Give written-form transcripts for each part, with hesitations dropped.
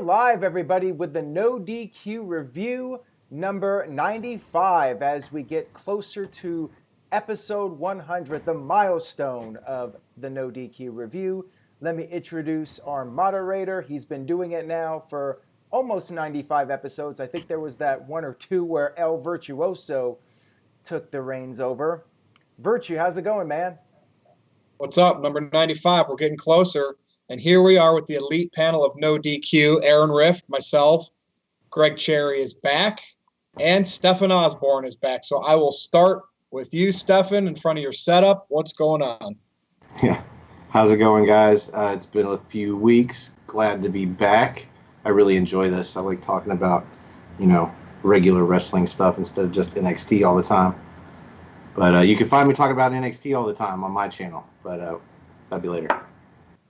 live, everybody, with the No DQ review number 95 as we get closer to episode 100, the milestone of the No DQ review. Let me introduce our moderator. He's been doing it now for almost 95 episodes. I think there was that one or two where El Virtuoso took the reins over. Virtue, how's it going, man? What's up? Number 95. We're getting closer. And here we are with the elite panel of No DQ. Aaron Rift, myself, Greg Cherry is back, and Stefan Osborne is back. So I will start with you, Stefan, in front of your setup. What's going on? Yeah. How's it going, guys? It's been a few weeks. Glad to be back. I really enjoy this. I like talking about, regular wrestling stuff instead of just NXT all the time. But you can find me talking about NXT all the time on my channel. But that'll be later.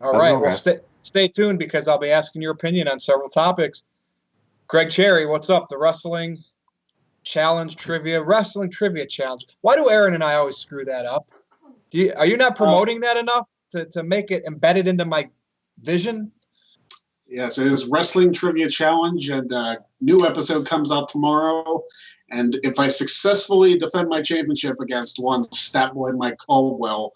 All right. Well, stay tuned because I'll be asking your opinion on several topics. Greg Cherry, what's up? The Wrestling Challenge Trivia Challenge. Why do Aaron and I always screw that up? Are you not promoting that enough to make it embedded into my vision? Yes, it is Wrestling Trivia Challenge, and a new episode comes out tomorrow. And if I successfully defend my championship against one Statboy Mike Caldwell,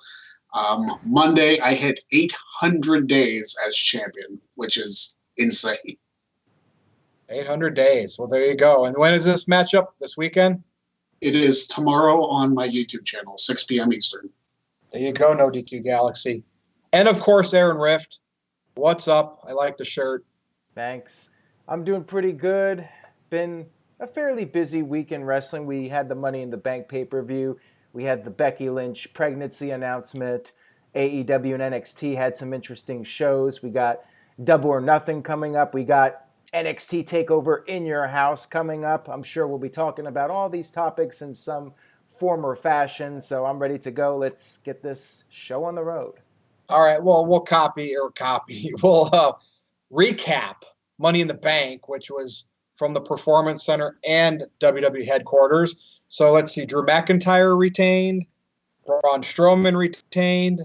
Monday I hit 800 days as champion, which is insane. 800 days. Well, there you go. And when is this matchup? This weekend? It is tomorrow on my YouTube channel, 6 p.m. Eastern. There you go, No DQ Galaxy. And, of course, Aaron Rift. What's up? I like the shirt. Thanks. I'm doing pretty good. Been a fairly busy week in wrestling. We had the Money in the Bank pay-per-view. We had the Becky Lynch pregnancy announcement. AEW and NXT had some interesting shows. We got Double or Nothing coming up. We got NXT TakeOver in Your House coming up. I'm sure we'll be talking about all these topics in some form or fashion. So I'm ready to go. Let's get this show on the road. All right. Well, we'll We'll recap Money in the Bank, which was from the Performance Center and WWE headquarters. So let's see. Drew McIntyre retained. Braun Strowman retained.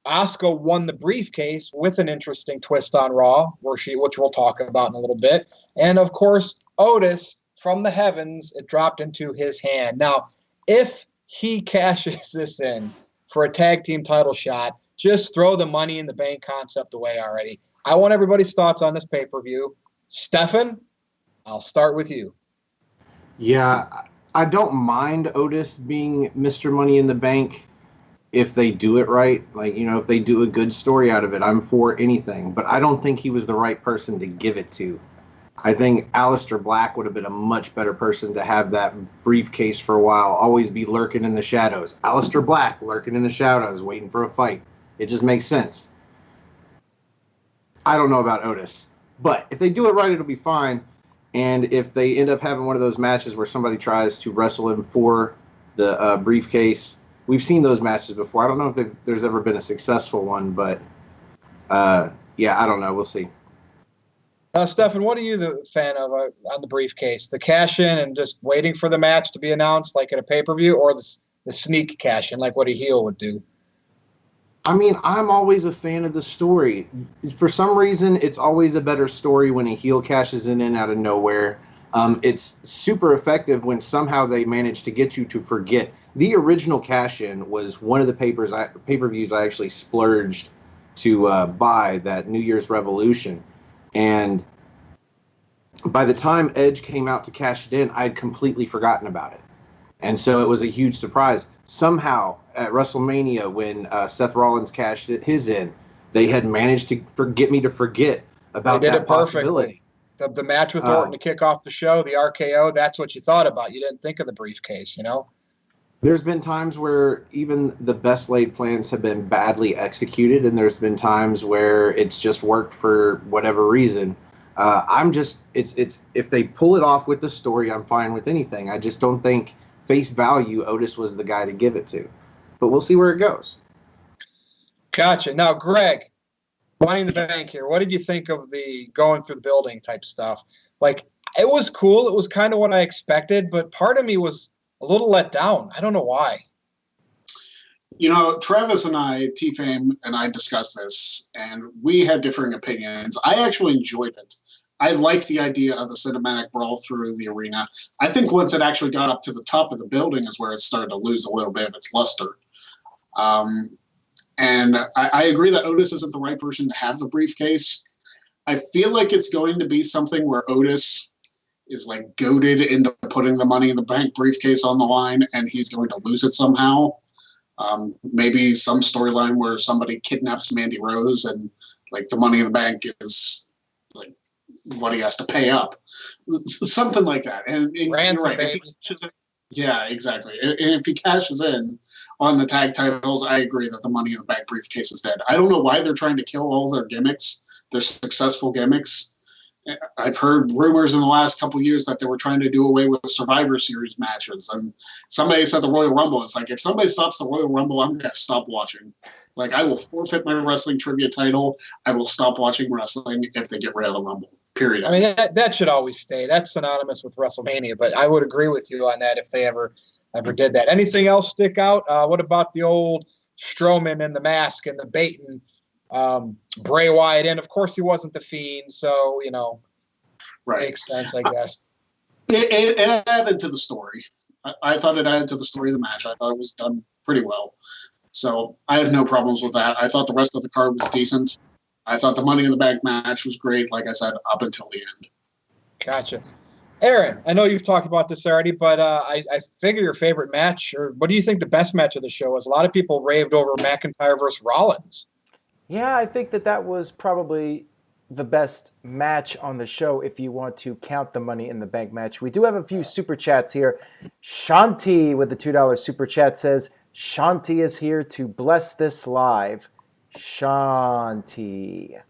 Asuka won the briefcase with an interesting twist on Raw, which we'll talk about in a little bit. And, of course, Otis, from the heavens, it dropped into his hand. Now, if he cashes this in for a tag team title shot, just throw the Money in the Bank concept away already. I want everybody's thoughts on this pay-per-view. Stefan, I'll start with you. Yeah, I don't mind Otis being Mr. Money in the Bank if they do it right. If they do a good story out of it, I'm for anything. But I don't think he was the right person to give it to. I think Aleister Black would have been a much better person to have that briefcase for a while, always be lurking in the shadows. Aleister Black lurking in the shadows, waiting for a fight. It just makes sense. I don't know about Otis. But if they do it right, it'll be fine. And if they end up having one of those matches where somebody tries to wrestle him for the briefcase, we've seen those matches before. I don't know if there's ever been a successful one, but I don't know. We'll see. Stefan, what are you the fan of on the briefcase? The cash-in and just waiting for the match to be announced like at a pay-per-view, or the sneak cash-in like what a heel would do? I mean, I'm always a fan of the story. For some reason, it's always a better story when a heel cashes in and out of nowhere. It's super effective when somehow they manage to get you to forget. The original cash-in was one of the pay-per-views I actually splurged to buy, that New Year's Revolution. And by the time Edge came out to cash it in, I'd completely forgotten about it. And so it was a huge surprise. Somehow, at WrestleMania, when Seth Rollins cashed his in, they had managed to get me to forget about that possibility. The match with Orton to kick off the show, the RKO, that's what you thought about. You didn't think of the briefcase, There's been times where even the best laid plans have been badly executed, and there's been times where it's just worked for whatever reason. It's if they pull it off with the story, I'm fine with anything. I just don't think face value Otis was the guy to give it to. But we'll see where it goes. Gotcha. Now, Greg, Money in the Bank here. What did you think of the going through the building type stuff? It was cool. It was kind of what I expected, but part of me was a little let down. I don't know why. Travis and I, T-Fame and I discussed this, and we had differing opinions. I actually enjoyed it. I like the idea of the cinematic brawl through the arena. I think once it actually got up to the top of the building is where it started to lose a little bit of its luster. And I agree that Otis isn't the right person to have the briefcase. I feel like it's going to be something where Otis is like goaded into putting the Money in the Bank briefcase on the line, and he's going to lose it somehow. Maybe some storyline where somebody kidnaps Mandy Rose, and like the Money in the Bank is like what he has to pay up, something like that. And you're right. Yeah, exactly. And if he cashes in on the tag titles, I agree that the Money in the Bank briefcase is dead. I don't know why they're trying to kill all their gimmicks, their successful gimmicks. I've heard rumors in the last couple of years that they were trying to do away with Survivor Series matches. And somebody said the Royal Rumble. It's like, if somebody stops the Royal Rumble, I'm going to stop watching. Like, I will forfeit my wrestling trivia title. I will stop watching wrestling if they get rid of the Rumble. Period. I mean, that should always stay. That's synonymous with WrestleMania, but I would agree with you on that if they ever did that. Anything else stick out? What about the old Strowman and the mask and the baiting Bray Wyatt in? Of course, he wasn't the Fiend, so, right. Makes sense, I guess. It added to the story. I thought it added to the story of the match. I thought it was done pretty well. So I have no problems with that. I thought the rest of the card was decent. I thought the Money in the Bank match was great, like I said, up until the end. Gotcha. Aaron, I know you've talked about this already, but I figure your favorite match, or what do you think the best match of the show was? A lot of people raved over McIntyre versus Rollins. Yeah, I think that was probably the best match on the show if you want to count the Money in the Bank match. We do have a few super chats here. Shanti with the $2 super chat says, Shanti is here to bless this live. Shanti.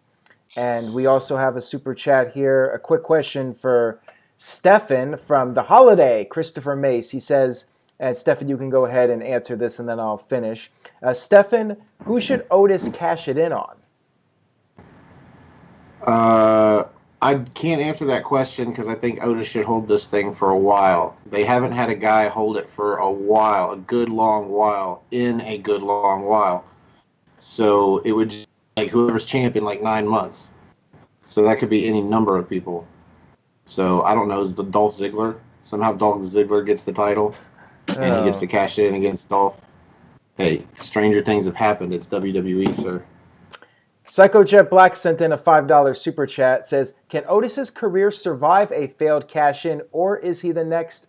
And we also have a super chat here. A quick question for Stefan from The Holiday, Christopher Mace. He says, and Stefan, you can go ahead and answer this and then I'll finish. Stefan, who should Otis cash it in on? I can't answer that question because I think Otis should hold this thing for a while. They haven't had a guy hold it for a while, a good long while, in a good long while. So it would just, like whoever's champion, like 9 months. So that could be any number of people. So I don't know, is the Dolph Ziggler? Somehow Dolph Ziggler gets the title and he gets to cash in against Dolph. Hey, stranger things have happened. It's WWE, sir. Psychojet Black sent in a $5 super chat. Says, can Otis's career survive a failed cash-in, or is he the next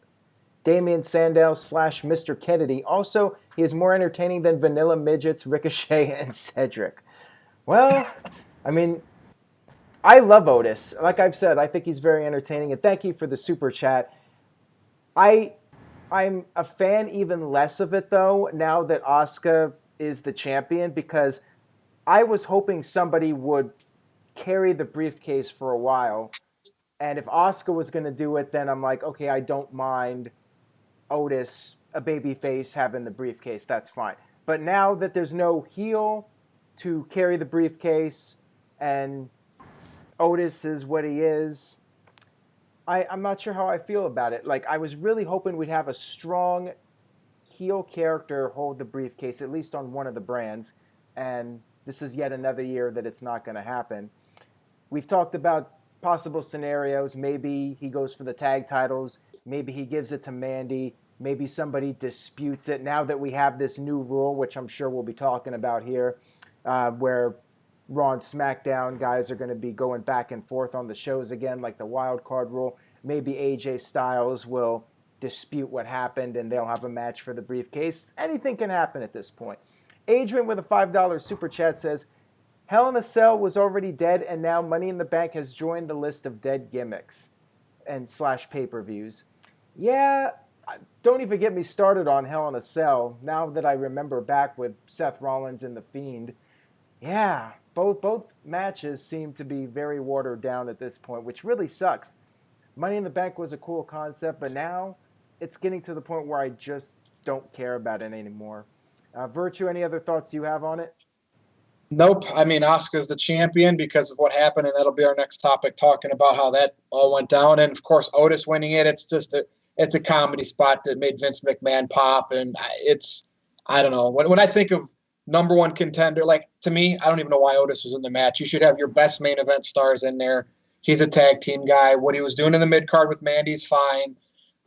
Damian Sandow / Mr. Kennedy? Also, he is more entertaining than Vanilla Midgets, Ricochet, and Cedric. Well, I mean, I love Otis. Like I've said, I think he's very entertaining, and thank you for the super chat. I'm a fan even less of it, though, now that Asuka is the champion, because I was hoping somebody would carry the briefcase for a while. And if Asuka was going to do it, then I'm like, okay, I don't mind Otis, a babyface, having the briefcase. That's fine. But now that there's no heel to carry the briefcase and Otis is what he is, I'm not sure how I feel about it. Like, I was really hoping we'd have a strong heel character hold the briefcase, at least on one of the brands. And this is yet another year that it's not going to happen. We've talked about possible scenarios. Maybe he goes for the tag titles. Maybe he gives it to Mandy. Maybe somebody disputes it. Now that we have this new rule, which I'm sure we'll be talking about here, where Raw and SmackDown guys are going to be going back and forth on the shows again, like the wild card rule. Maybe AJ Styles will dispute what happened and they'll have a match for the briefcase. Anything can happen at this point. Adrian with a $5 super chat says, Hell in a Cell was already dead and now Money in the Bank has joined the list of dead gimmicks and / pay-per-views. Yeah, don't even get me started on Hell in a Cell. Now that I remember back with Seth Rollins and The Fiend, yeah, both matches seem to be very watered down at this point, which really sucks. Money in the Bank was a cool concept, but now it's getting to the point where I just don't care about it anymore. Virtue, any other thoughts you have on it? Nope. I mean, Asuka's the champion because of what happened, and that'll be our next topic, talking about how that all went down. And, of course, Otis winning it, it's just it's a comedy spot that made Vince McMahon pop. And I don't know. When I think of number one contender, like, to me, I don't even know why Otis was in the match. You should have your best main event stars in there. He's a tag team guy. What he was doing in the mid card with Mandy's fine.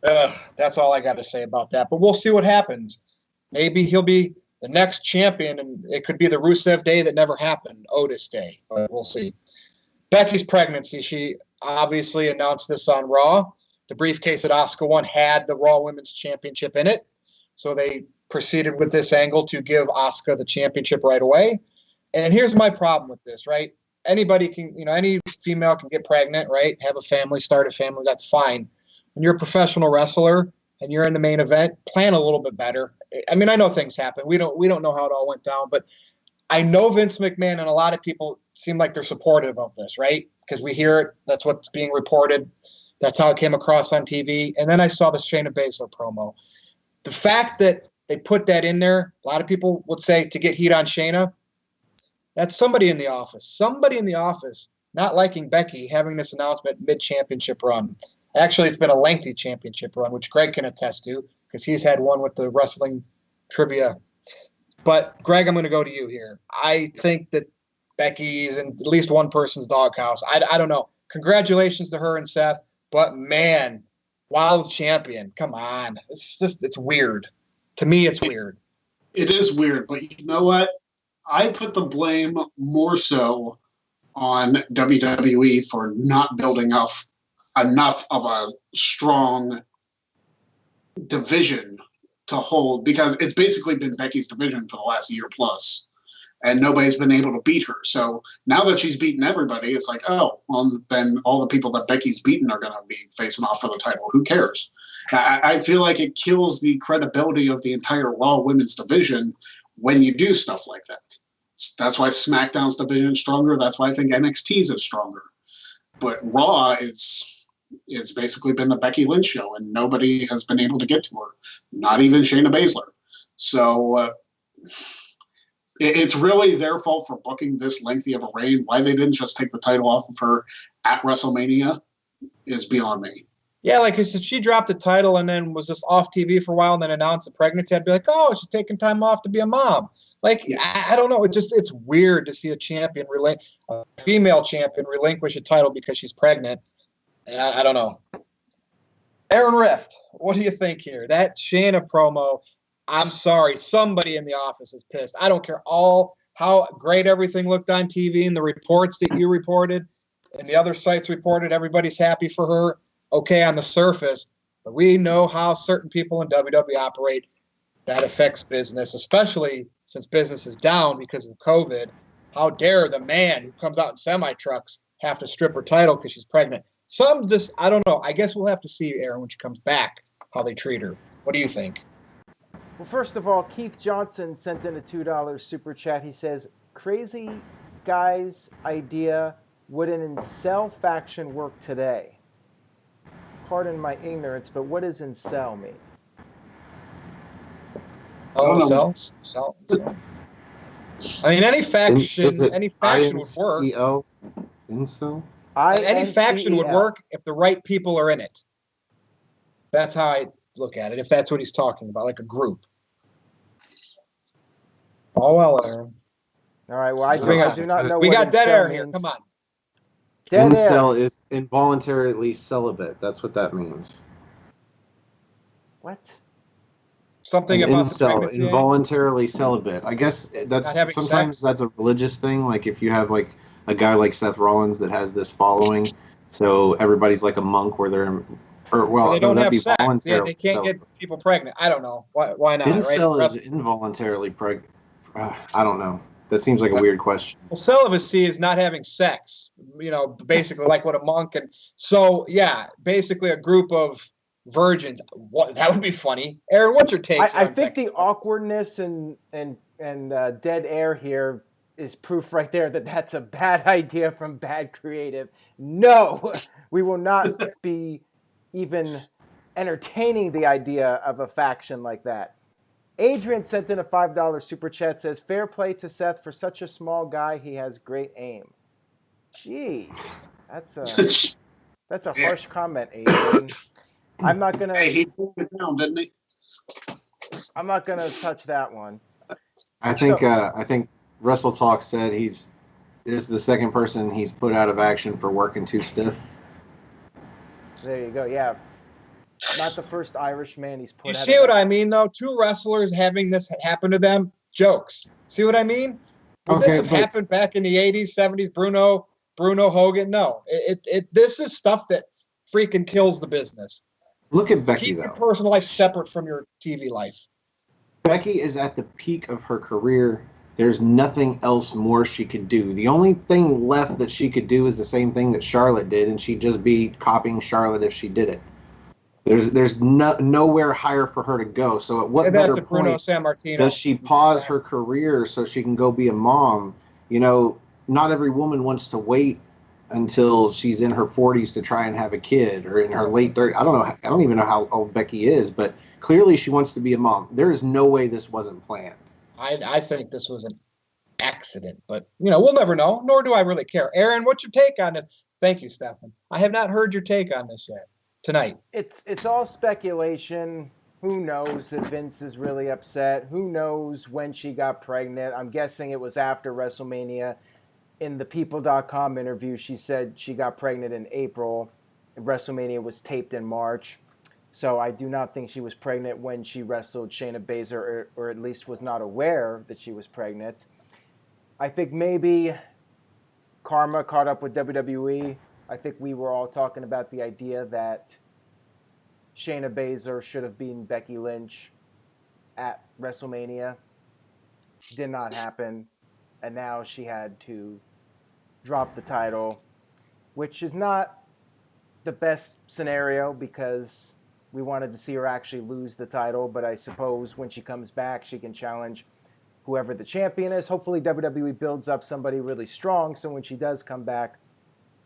That's all I got to say about that. But we'll see what happens. Maybe he'll be the next champion, and it could be the Rusev Day that never happened, Otis Day. But we'll see. Becky's pregnancy. She obviously announced this on Raw. The briefcase that Asuka won had the Raw Women's Championship in it. So they proceeded with this angle to give Asuka the championship right away. And here's my problem with this, right? Anybody can, any female can get pregnant, right? Have a family, start a family. That's fine. When you're a professional wrestler and you're in the main event, plan a little bit better. I mean, I know things happen. We don't know how it all went down, but I know Vince McMahon and a lot of people seem like they're supportive of this, right? Because we hear it. That's what's being reported. That's how it came across on TV. And then I saw the Shayna Baszler promo. The fact that they put that in there, a lot of people would say to get heat on Shayna. That's somebody in the office. Somebody in the office not liking Becky having this announcement mid-championship run. Actually, it's been a lengthy championship run, which Greg can attest to because he's had one with the wrestling trivia. But, Greg, I'm going to go to you here. I think that Becky is in at least one person's doghouse. I don't know. Congratulations to her and Seth. But, man, wild champion. Come on. It's weird. To me, it's weird. It is weird. But you know what? I put the blame more so on WWE for not building up enough of a strong division to hold, because it's basically been Becky's division for the last year plus, and nobody's been able to beat her. So now that she's beaten everybody, it's like, oh, well, then all the people that Becky's beaten are going to be facing off for the title. Who cares? I feel like it kills the credibility of the entire Raw women's division when you do stuff like that. That's why SmackDown's division is stronger. That's why I think NXT's is stronger. But Raw it's basically been the Becky Lynch show, and nobody has been able to get to her, not even Shayna Baszler. So it's really their fault for booking this lengthy of a reign. Why they didn't just take the title off of her at WrestleMania is beyond me. Yeah, like if she dropped the title and then was just off TV for a while and then announced a pregnancy, I'd be like, oh, she's taking time off to be a mom. Like, yeah. I don't know. It's weird to see a female champion relinquish a title because she's pregnant. I don't know. Aaron Rift, what do you think here? That Shayna promo, I'm sorry, somebody in the office is pissed. I don't care how great everything looked on TV and the reports that you reported and the other sites reported, everybody's happy for her. Okay, on the surface, but we know how certain people in WWE operate. That affects business, especially since business is down because of COVID. How dare the man who comes out in semi-trucks have to strip her title because she's pregnant? Some just, I don't know. I guess we'll have to see, Aaron, when she comes back, how they treat her. What do you think? Well, first of all, Keith Johnson sent in a $2 super chat. He says, crazy guy's idea, would an incel faction work today? Pardon my ignorance, but what does incel mean? Oh, sell. I mean, any faction would work. Incel? Any faction would work if the right people are in it. That's how I look at it, if that's what he's talking about, like a group. Oh, well, Aaron. All right, well, I do not know we what got dead air means. here. Come on. Dead incel air is involuntarily celibate. That's what that means. What? Something about the pregnancy. Involuntarily celibate. I guess that's sometimes that's a religious thing. Like if you have like a guy like Seth Rollins that has this following, so everybody's like a monk where they're, they don't have sex. Yeah, they can't get people pregnant. I don't know. Why not? Incel right? is involuntarily pregnant. I don't know. That seems like a weird question. Well, celibacy is not having sex. Basically like what a monk and so yeah, basically a group of virgins. What that would be funny. Aaron, what's your take? I think the awkwardness and dead air here is proof right there that that's a bad idea from bad creative. No, we will not be even entertaining the idea of a faction like that. Adrian sent in a $5 super chat, says, fair play to Seth for such a small guy. He has great aim. Jeez, that's a harsh comment, Adrian. I'm not gonna. Hey, he pulled it down, didn't he? I'm not gonna touch that one. I think Wrestle Talk said he's is the second person he's put out of action for working too stiff. There you go. Yeah. Not the first Irishman he's put You out see of what I action. mean, though? Two wrestlers having this happen to them, jokes. See what I mean? Would this have happened back in the 80s, 70s? Bruno Hogan? No. This is stuff that freaking kills the business. Look at Becky, Keep though. your personal life separate from your TV life. Becky is at the peak of her career. There's nothing else more she could do. The only thing left that she could do is the same thing that Charlotte did, and she'd just be copying Charlotte if she did it. There's nowhere higher for her to go. So at what better point does she pause her career so she can go be a mom? You know, not every woman wants to wait until she's in her 40s to try and have a kid, or in her late 30s. I don't know. I don't even know how old Becky is, but clearly she wants to be a mom. There is no way this wasn't planned. I think this was an accident, but we'll never know, nor do I really care. Aaron, what's your take on this? Thank you, Stefan. I have not heard your take on this yet tonight. It's all speculation. Who knows if Vince is really upset? Who knows when she got pregnant? I'm guessing it was after WrestleMania. In the People.com interview, she said she got pregnant in April. WrestleMania was taped in March. So I do not think she was pregnant when she wrestled Shayna Baszler, or at least was not aware that she was pregnant. I think maybe karma caught up with WWE. I think we were all talking about the idea that Shayna Baszler should have beaten Becky Lynch at WrestleMania. Did not happen. And now she had to drop the title, which is not the best scenario because we wanted to see her actually lose the title. But I suppose when she comes back, she can challenge whoever the champion is. Hopefully WWE builds up somebody really strong, so when she does come back,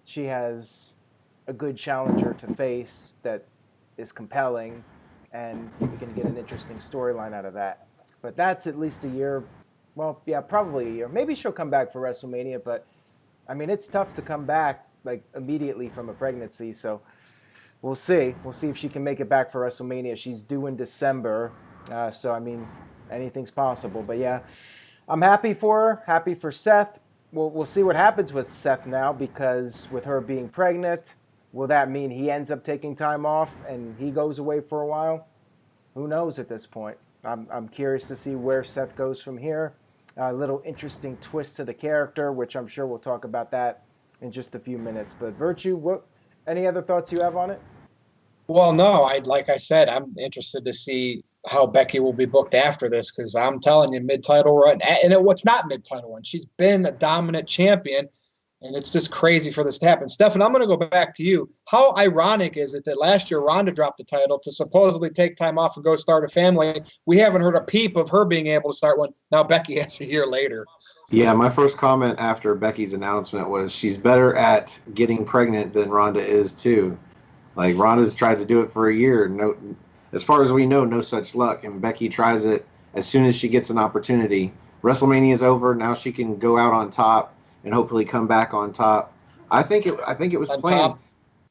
she has a good challenger to face that is compelling, and we can get an interesting storyline out of that. But that's at least a year. Well, yeah, probably a year. Maybe she'll come back for WrestleMania, but I mean, it's tough to come back like immediately from a pregnancy, so we'll see. We'll see if she can make it back for WrestleMania. She's due in December, so I mean, anything's possible. But yeah, I'm happy for her, happy for Seth. We'll see what happens with Seth now, because with her being pregnant, will that mean he ends up taking time off and he goes away for a while? Who knows at this point? I'm curious to see where Seth goes from here. A little interesting twist to the character, which I'm sure we'll talk about that in just a few minutes. But Virtue, any other thoughts you have on it? Well, no, like I said, I'm interested to see how Becky will be booked after this, because I'm telling you, mid-title run, and what's not mid-title run, she's been a dominant champion, and it's just crazy for this to happen. Stefan, I'm going to go back to you. How ironic is it that last year Ronda dropped the title to supposedly take time off and go start a family? We haven't heard a peep of her being able to start one. Now Becky has a year later. Yeah, my first comment after Becky's announcement was she's better at getting pregnant than Ronda is too. Like, Ronda's tried to do it for a year. No, as far as we know, no such luck. And Becky tries it as soon as she gets an opportunity. WrestleMania is over. Now she can go out on top and hopefully come back on top. I think it was planned.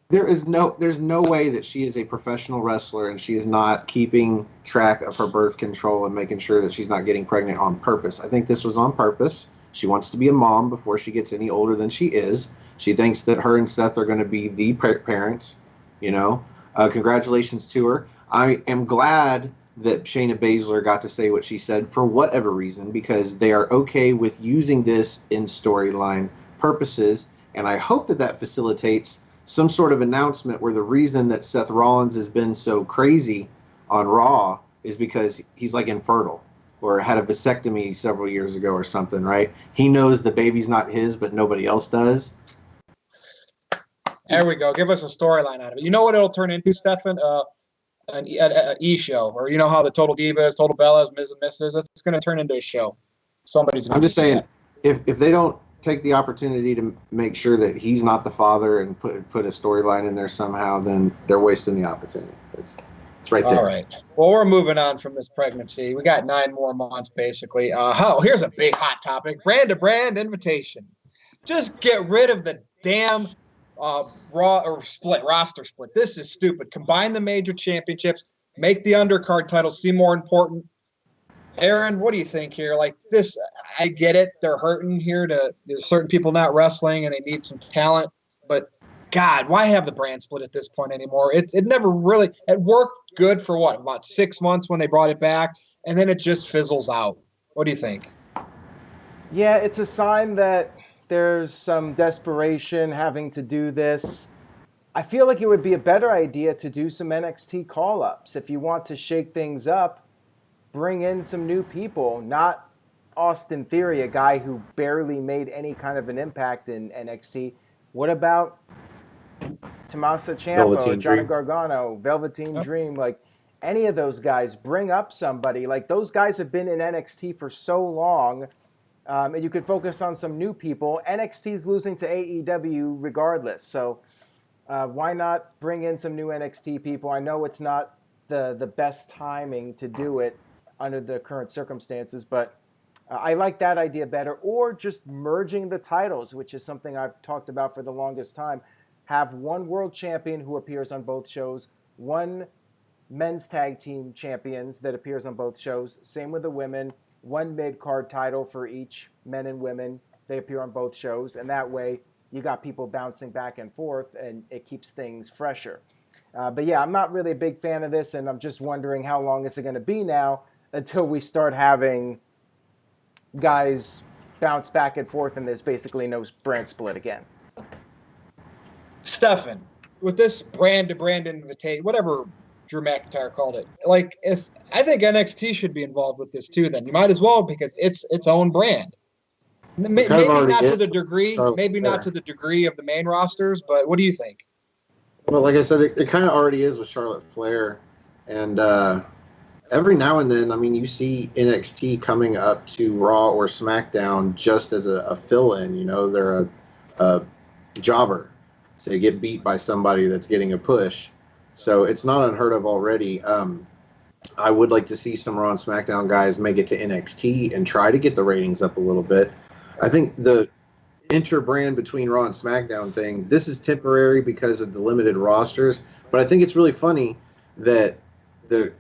There's no way that she is a professional wrestler and she is not keeping track of her birth control and making sure that she's not getting pregnant on purpose. I think this was on purpose. She wants to be a mom before she gets any older than she is. She thinks that her and Seth are going to be the parents. Congratulations to her. I am glad that Shayna Baszler got to say what she said for whatever reason, because they are okay with using this in storyline purposes, and I hope that facilitates some sort of announcement where the reason that Seth Rollins has been so crazy on Raw is because he's like infertile or had a vasectomy several years ago or something, right? He knows the baby's not his, but nobody else does. There we go. Give us a storyline out of it. You know what it'll turn into, Stefan? An e-show, or you know how the Total Divas, Total Bellas, Ms. and Mrs. It's going to turn into a show. I'm just saying, if they don't take the opportunity to make sure that he's not the father and put a storyline in there somehow, then they're wasting the opportunity. It's right there. All right. Well, we're moving on from this pregnancy. We got 9 more months, basically. Here's a big hot topic: brand-to-brand invitation. Just get rid of the damn roster split. This is stupid. Combine the major championships, make the undercard title seem more important. Aaron, what do you think here? Like this, I get it. They're hurting here. There's certain people not wrestling and they need some talent. But God, why have the brand split at this point anymore? It never really it worked good for about 6 months when they brought it back, and then it just fizzles out. What do you think? Yeah, it's a sign that there's some desperation having to do this. I feel like it would be a better idea to do some NXT call-ups. If you want to shake things up, bring in some new people, not Austin Theory, a guy who barely made any kind of an impact in NXT. What about Tommaso Ciampa, Johnny Gargano, Velveteen Dream, like any of those guys? Bring up somebody. Like those guys have been in NXT for so long, and you could focus on some new people. NXT's losing to AEW regardless, so why not bring in some new NXT people? I know it's not the best timing to do it under the current circumstances, but I like that idea better. Or just merging the titles, which is something I've talked about for the longest time. Have one world champion who appears on both shows, one men's tag team champions that appears on both shows, same with the women, one mid-card title for each men and women. They appear on both shows, and that way you got people bouncing back and forth, and it keeps things fresher. But yeah, I'm not really a big fan of this, and I'm just wondering how long is it going to be now until we start having guys bounce back and forth, and there's basically no brand split again. Stefan, with this brand-to-brand invitation, whatever Drew McIntyre called it, like I think NXT should be involved with this too. Then you might as well, because it's its own brand. Maybe not to the degree, not to the degree of the main rosters, but what do you think? Well, like I said, it kind of already is with Charlotte Flair, and every now and then, I mean, you see NXT coming up to Raw or SmackDown just as a fill-in. You know, they're a jobber to get beat by somebody that's getting a push. So it's not unheard of already. I would like to see some Raw and SmackDown guys make it to NXT and try to get the ratings up a little bit. I think the inter-brand between Raw and SmackDown thing, this is temporary because of the limited rosters, but I think it's really funny that the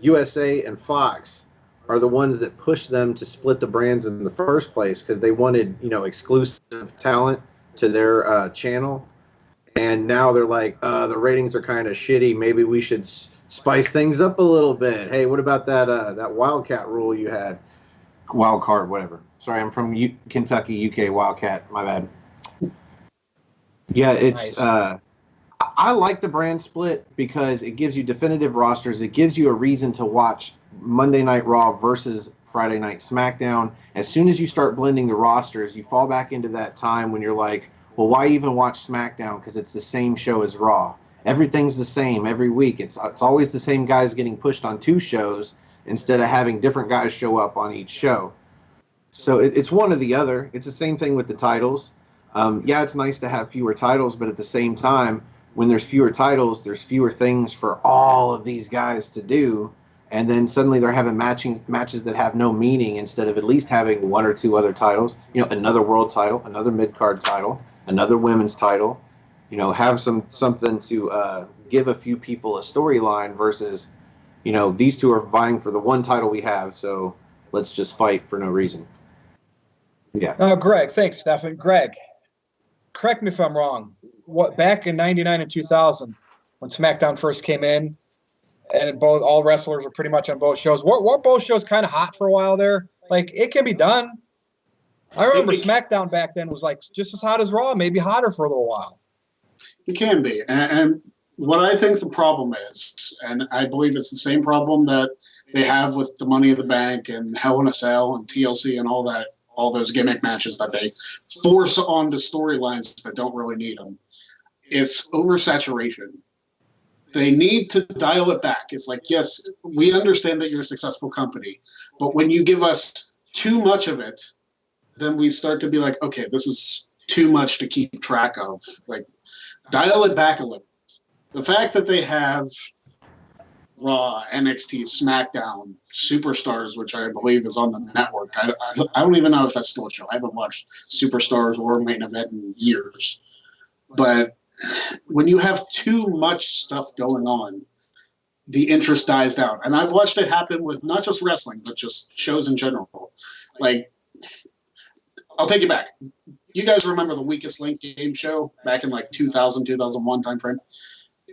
USA and Fox are the ones that pushed them to split the brands in the first place, because they wanted, exclusive talent to their channel. And now they're like, the ratings are kind of shitty. Maybe we should spice things up a little bit. Hey, what about that Wildcat rule you had? Wild card, whatever. Sorry, I'm from Kentucky, UK Wildcat. My bad. Yeah, it's. Nice. I like the brand split because it gives you definitive rosters. It gives you a reason to watch Monday Night Raw versus Friday Night SmackDown. As soon as you start blending the rosters, you fall back into that time when you're like, well, why even watch SmackDown? Because it's the same show as Raw. Everything's the same every week. It's always the same guys getting pushed on two shows instead of having different guys show up on each show. So it's one or the other. It's the same thing with the titles. Yeah, it's nice to have fewer titles, but at the same time, when there's fewer titles, there's fewer things for all of these guys to do. And then suddenly they're having matches that have no meaning instead of at least having one or two other titles. Another world title, another mid-card title, another women's title. Have something to give a few people a storyline versus, these two are vying for the one title we have, so let's just fight for no reason. Yeah. Greg, thanks, Stefan. Greg, correct me if I'm wrong. Back in 99 and 2000, when SmackDown first came in, and all wrestlers were pretty much on both shows, weren't both shows kind of hot for a while there? Like, it can be done. I remember SmackDown back then was like just as hot as Raw, maybe hotter for a little while. It can be. And what I think the problem is, and I believe it's the same problem that they have with the Money in the Bank and Hell in a Cell and TLC and all that, all those gimmick matches that they force onto storylines that don't really need them. It's oversaturation. They need to dial it back. It's like, yes, we understand that you're a successful company, but when you give us too much of it, then we start to be like, okay, this is too much to keep track of. Like, dial it back a little bit. The fact that they have Raw, NXT, SmackDown, Superstars, which I believe is on the network. I don't even know if that's still a show. I haven't watched Superstars or Main Event in years. But when you have too much stuff going on, the interest dies down. And I've watched it happen with not just wrestling, but just shows in general. Like, I'll take you back. You guys remember the Weakest Link game show back in like 2000, 2001 timeframe?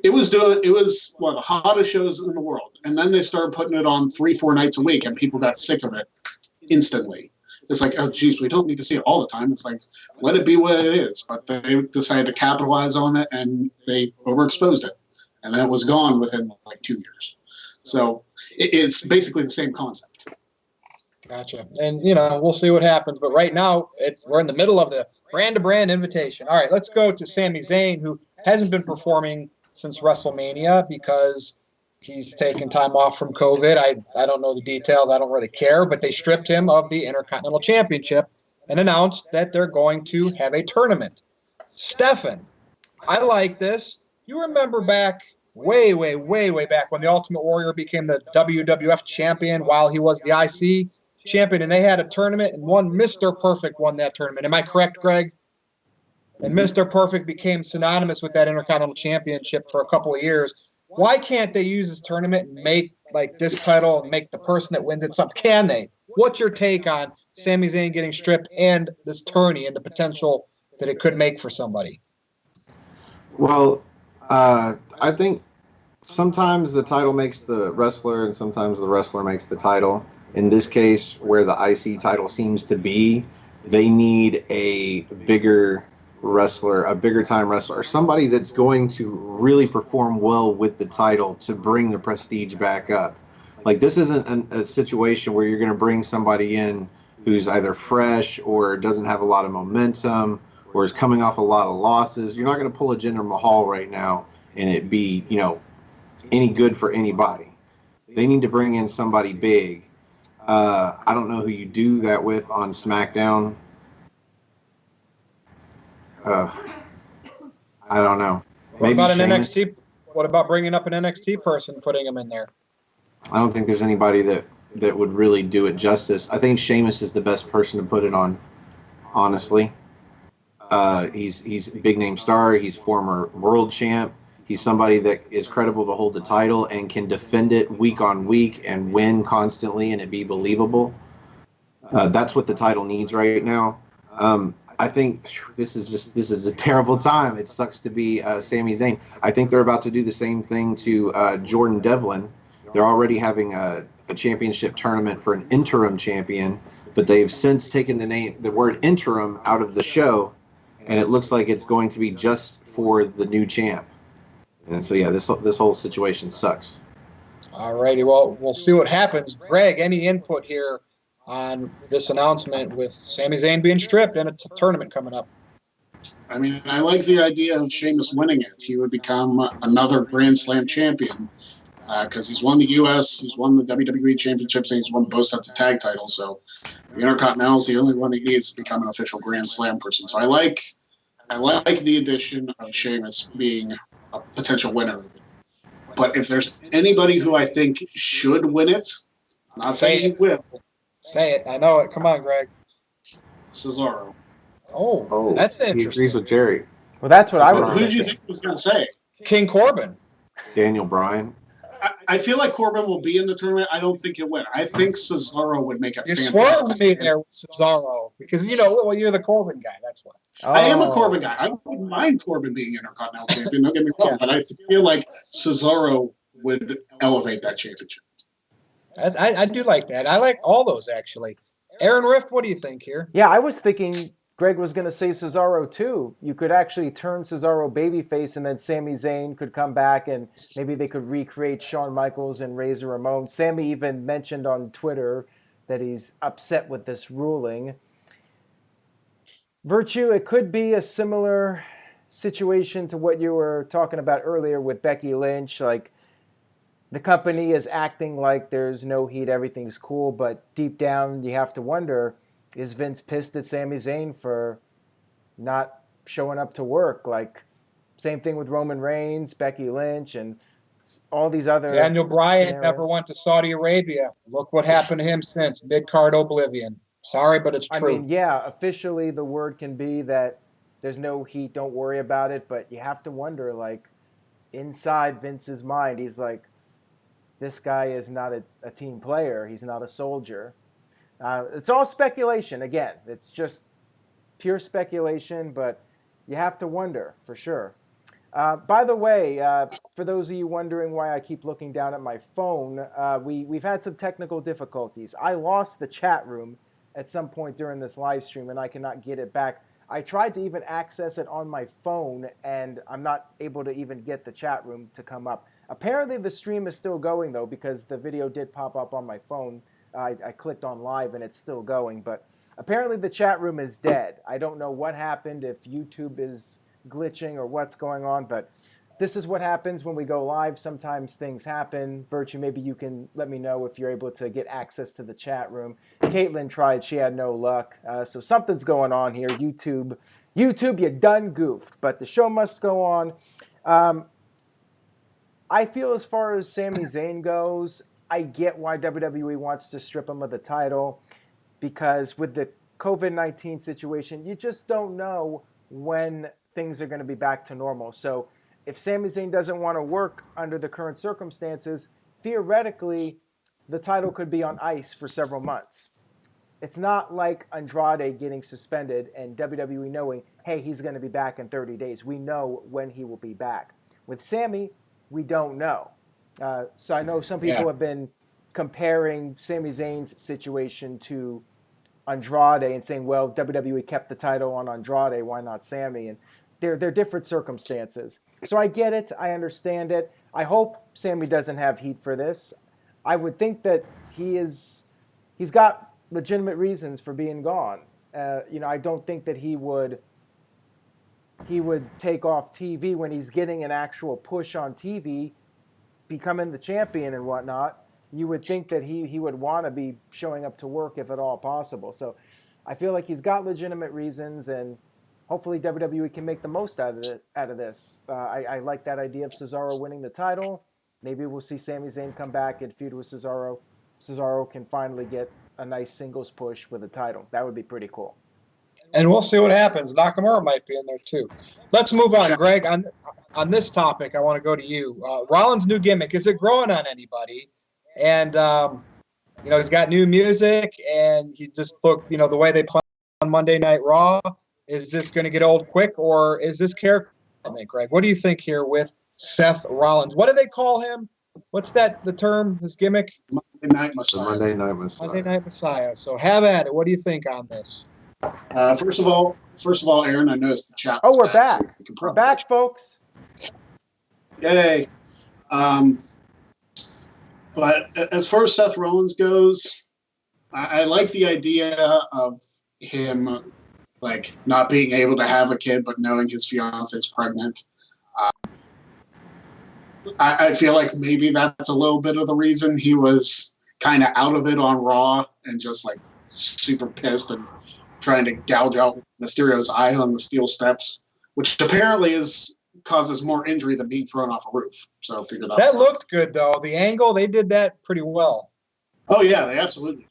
It was one of the hottest shows in the world. And then they started putting it on 3-4 nights a week, and people got sick of it instantly. It's like, oh, geez, we don't need to see it all the time. It's like, let it be what it is. But they decided to capitalize on it, and they overexposed it. And then it was gone within like 2 years. So it's basically the same concept. Gotcha. And, we'll see what happens. But right now, we're in the middle of the brand-to-brand invitation. All right, let's go to Sami Zayn, who hasn't been performing since WrestleMania because he's taken time off from COVID. I don't know the details. I don't really care. But they stripped him of the Intercontinental Championship and announced that they're going to have a tournament. Stefan, I like this. You remember back way back when the Ultimate Warrior became the WWF champion while he was the IC champion, and they had a tournament, and Mr. Perfect won that tournament. Am I correct, Greg? And Mr. Perfect became synonymous with that Intercontinental Championship for a couple of years. Why can't they use this tournament and make like this title and make the person that wins it something? Can they? What's your take on Sami Zayn getting stripped and this tourney and the potential that it could make for somebody? Well, I think sometimes the title makes the wrestler and sometimes the wrestler makes the title. In this case, where the IC title seems to be, they need a bigger wrestler, a bigger time wrestler, or somebody that's going to really perform well with the title to bring the prestige back up. Like, this isn't a situation where you're going to bring somebody in who's either fresh or doesn't have a lot of momentum or is coming off a lot of losses. You're not going to pull a Jinder Mahal right now and it be, any good for anybody. They need to bring in somebody big. I don't know who you do that with on SmackDown. I don't know. What about an NXT? What about bringing up an NXT person, putting him in there? I don't think there's anybody that would really do it justice. I think Sheamus is the best person to put it on, honestly. He's a big name star. He's former world champ. He's somebody that is credible to hold the title and can defend it week on week and win constantly and it be believable. That's what the title needs right now. I think this is a terrible time. It sucks to be Sami Zayn. I think they're about to do the same thing to Jordan Devlin. They're already having a championship tournament for an interim champion, but they've since taken the word interim out of the show, and it looks like it's going to be just for the new champ. And so, yeah, this whole situation sucks. All righty. Well, we'll see what happens. Greg, any input here on this announcement with Sami Zayn being stripped and a tournament coming up? I mean, I like the idea of Sheamus winning it. He would become another Grand Slam champion because he's won the U.S., he's won the WWE championships, and he's won both sets of tag titles. So the Intercontinental is the only one he needs to become an official Grand Slam person. So I like the addition of Sheamus being a potential winner of it. But if there's anybody who I think should win it, I'm not saying he will. Say it. I know it. Come on, Greg. Cesaro. Oh, that's interesting. He agrees with Jerry. Well, that's what I was Who thinking. did you think was going to say? King Corbin. Daniel Bryan. I feel like Corbin will be in the tournament. I don't think he'll win. I think Cesaro would make a fantastic. You swore with me there with Cesaro because you're the Corbin guy. That's why. I am a Corbin guy. I wouldn't mind Corbin being Intercontinental champion. Don't get me wrong, but I feel like Cesaro would elevate that championship. I do like that. I like all those actually. Aaron Rift, what do you think here? Yeah, I was thinking Greg was going to say Cesaro too. You could actually turn Cesaro babyface and then Sami Zayn could come back and maybe they could recreate Shawn Michaels and Razor Ramon. Sami even mentioned on Twitter that he's upset with this ruling. Virtue, it could be a similar situation to what you were talking about earlier with Becky Lynch. Like, the company is acting like there's no heat, everything's cool, but deep down you have to wonder, is Vince pissed at Sami Zayn for not showing up to work? Like, same thing with Roman Reigns, Becky Lynch, and all these other Daniel Bryan scenarios. never went to Saudi Arabia. Look what happened to him since. Mid-card oblivion. Sorry, but it's true. I mean, yeah, officially the word can be that there's no heat, don't worry about it, but you have to wonder, like, inside Vince's mind, he's like, this guy is not a team player. He's not a soldier. It's all speculation. Again, it's just pure speculation, but you have to wonder for sure. By the way, for those of you wondering why I keep looking down at my phone, we've had some technical difficulties. I lost the chat room at some point during this live stream, and I cannot get it back. I tried to even access it on my phone, and I'm not able to even get the chat room to come up. Apparently, the stream is still going, though, because the video did pop up on my phone. I clicked on live, and it's still going, but apparently the chat room is dead. I don't know what happened, if YouTube is glitching or what's going on, but this is what happens when we go live. Sometimes things happen. Virtue, maybe you can let me know if you're able to get access to the chat room. Caitlin tried. She had no luck. So something's going on here. YouTube, you done goofed, but the show must go on. I feel as far as Sami Zayn goes, I get why WWE wants to strip him of the title, because with the COVID-19 situation, you just don't know when things are going to be back to normal. So if Sami Zayn doesn't want to work under the current circumstances, theoretically, the title could be on ice for several months. It's not like Andrade getting suspended and WWE knowing, hey, he's going to be back in 30 days. We know when he will be back. With Sami, we don't know. So I know some people have been comparing Sami Zayn's situation to Andrade and saying, well, WWE kept the title on Andrade, why not Sami? And they're different circumstances. So I get it. I understand it. I hope Sami doesn't have heat for this. I would think that he's got legitimate reasons for being gone. I don't think that he would take off TV when he's getting an actual push on TV, becoming the champion and whatnot. You would think that he would want to be showing up to work if at all possible. So I feel like he's got legitimate reasons, and hopefully WWE can make the most out of this. I like that idea of Cesaro winning the title. Maybe we'll see Sami Zayn come back and feud with Cesaro. Cesaro can finally get a nice singles push with a title. That would be pretty cool. And we'll see what happens. Nakamura might be in there too. Let's move on, Greg. On this topic, I want to go to you. Rollins' new gimmick, is it growing on anybody? And he's got new music, and he just look, the way they play on Monday Night Raw. Is this going to get old quick, or is this character, Greg? What do you think here with Seth Rollins? What do they call him? What's the term, his gimmick? Monday Night Messiah. Monday Night Messiah. Monday Night Messiah. So have at it. What do you think on this? First of all, Aaron, I noticed the chat. Oh, we're back. We're back, folks. Yay. But as far as Seth Rollins goes, I like the idea of him not being able to have a kid, but knowing his fiance is pregnant. I feel like maybe that's a little bit of the reason he was kind of out of it on Raw and just super pissed and trying to gouge out Mysterio's eye on the steel steps, which apparently causes more injury than being thrown off a roof. So figure that out. That looked good, though. The angle, they did that pretty well. Oh, yeah, they absolutely.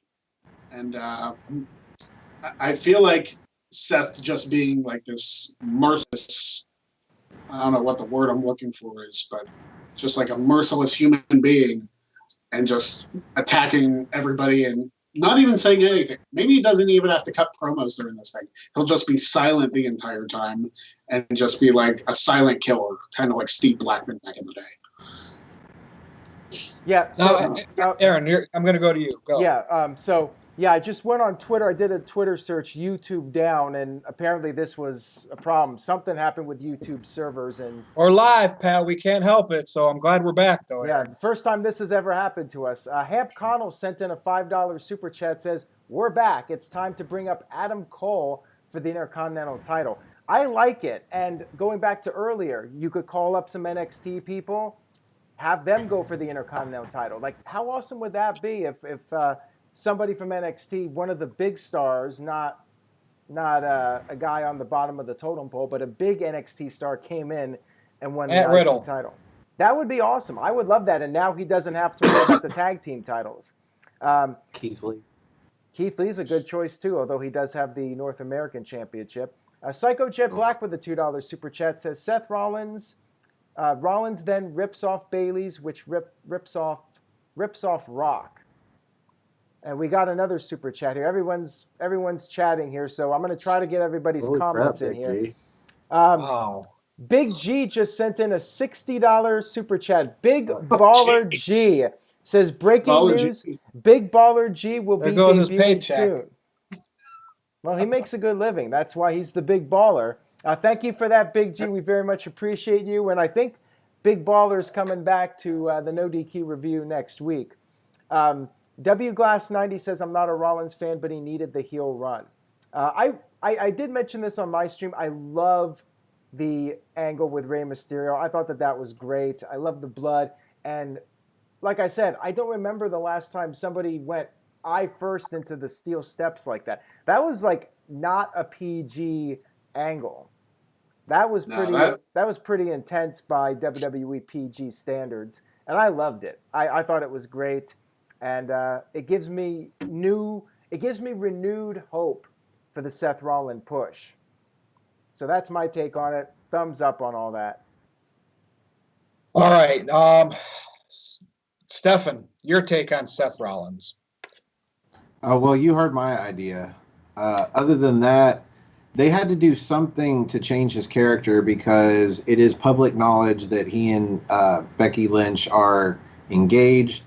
And I feel like Seth just being this merciless, I don't know what the word I'm looking for is, but just a merciless human being and just attacking everybody and not even saying anything. Maybe he doesn't even have to cut promos during this thing. He'll just be silent the entire time and just be a silent killer, kind of like Steve Blackman back in the day. Yeah. So, Aaron, I'm going to go to you. Go. Yeah. I just went on Twitter. I did a Twitter search, YouTube down, and apparently this was a problem. Something happened with YouTube servers. We're live, pal. We can't help it, so I'm glad we're back, though. Yeah, first time this has ever happened to us. Hamp Connell sent in a $5 super chat, says, we're back. It's time to bring up Adam Cole for the Intercontinental title. I like it. And going back to earlier, you could call up some NXT people, have them go for the Intercontinental title. How awesome would that be if somebody from NXT, one of the big stars, not a guy on the bottom of the totem pole, but a big NXT star came in and won the IC title. That would be awesome. I would love that. And now he doesn't have to worry about the tag team titles. Keith Lee. Keith Lee's a good choice too, although he does have the North American Championship. Psycho Jet Black with the $2 super chat says Seth Rollins. Rollins then rips off Bayley's, which rips off rips off Rock. And we got another super chat here. Everyone's chatting here, so I'm going to try to get everybody's comments in here. Wow. Big G just sent in a $60 super chat. Big Baller G says, breaking Baller news, G. Big Baller G will There be goes his debuting paycheck. soon. Well, he makes a good living. That's why he's the Big Baller. Thank you for that, Big G. We very much appreciate you. And I think Big Baller's coming back to the NoDQ review next week. W Glass 90 says, I'm not a Rollins fan, but he needed the heel run. I did mention this on my stream. I love the angle with Rey Mysterio. I thought that was great. I love the blood. And like I said, I don't remember the last time somebody went eye first into the steel steps like that. That was like not a PG angle. That was pretty intense by WWE PG standards, and I loved it. I thought it was great, and it gives me renewed hope for the Seth Rollins push. So that's my take on it. Thumbs up on all that. All right. Stefan, your take on Seth Rollins. Well, you heard my idea. Other than that, they had to do something to change his character because it is public knowledge that he and Becky Lynch are engaged,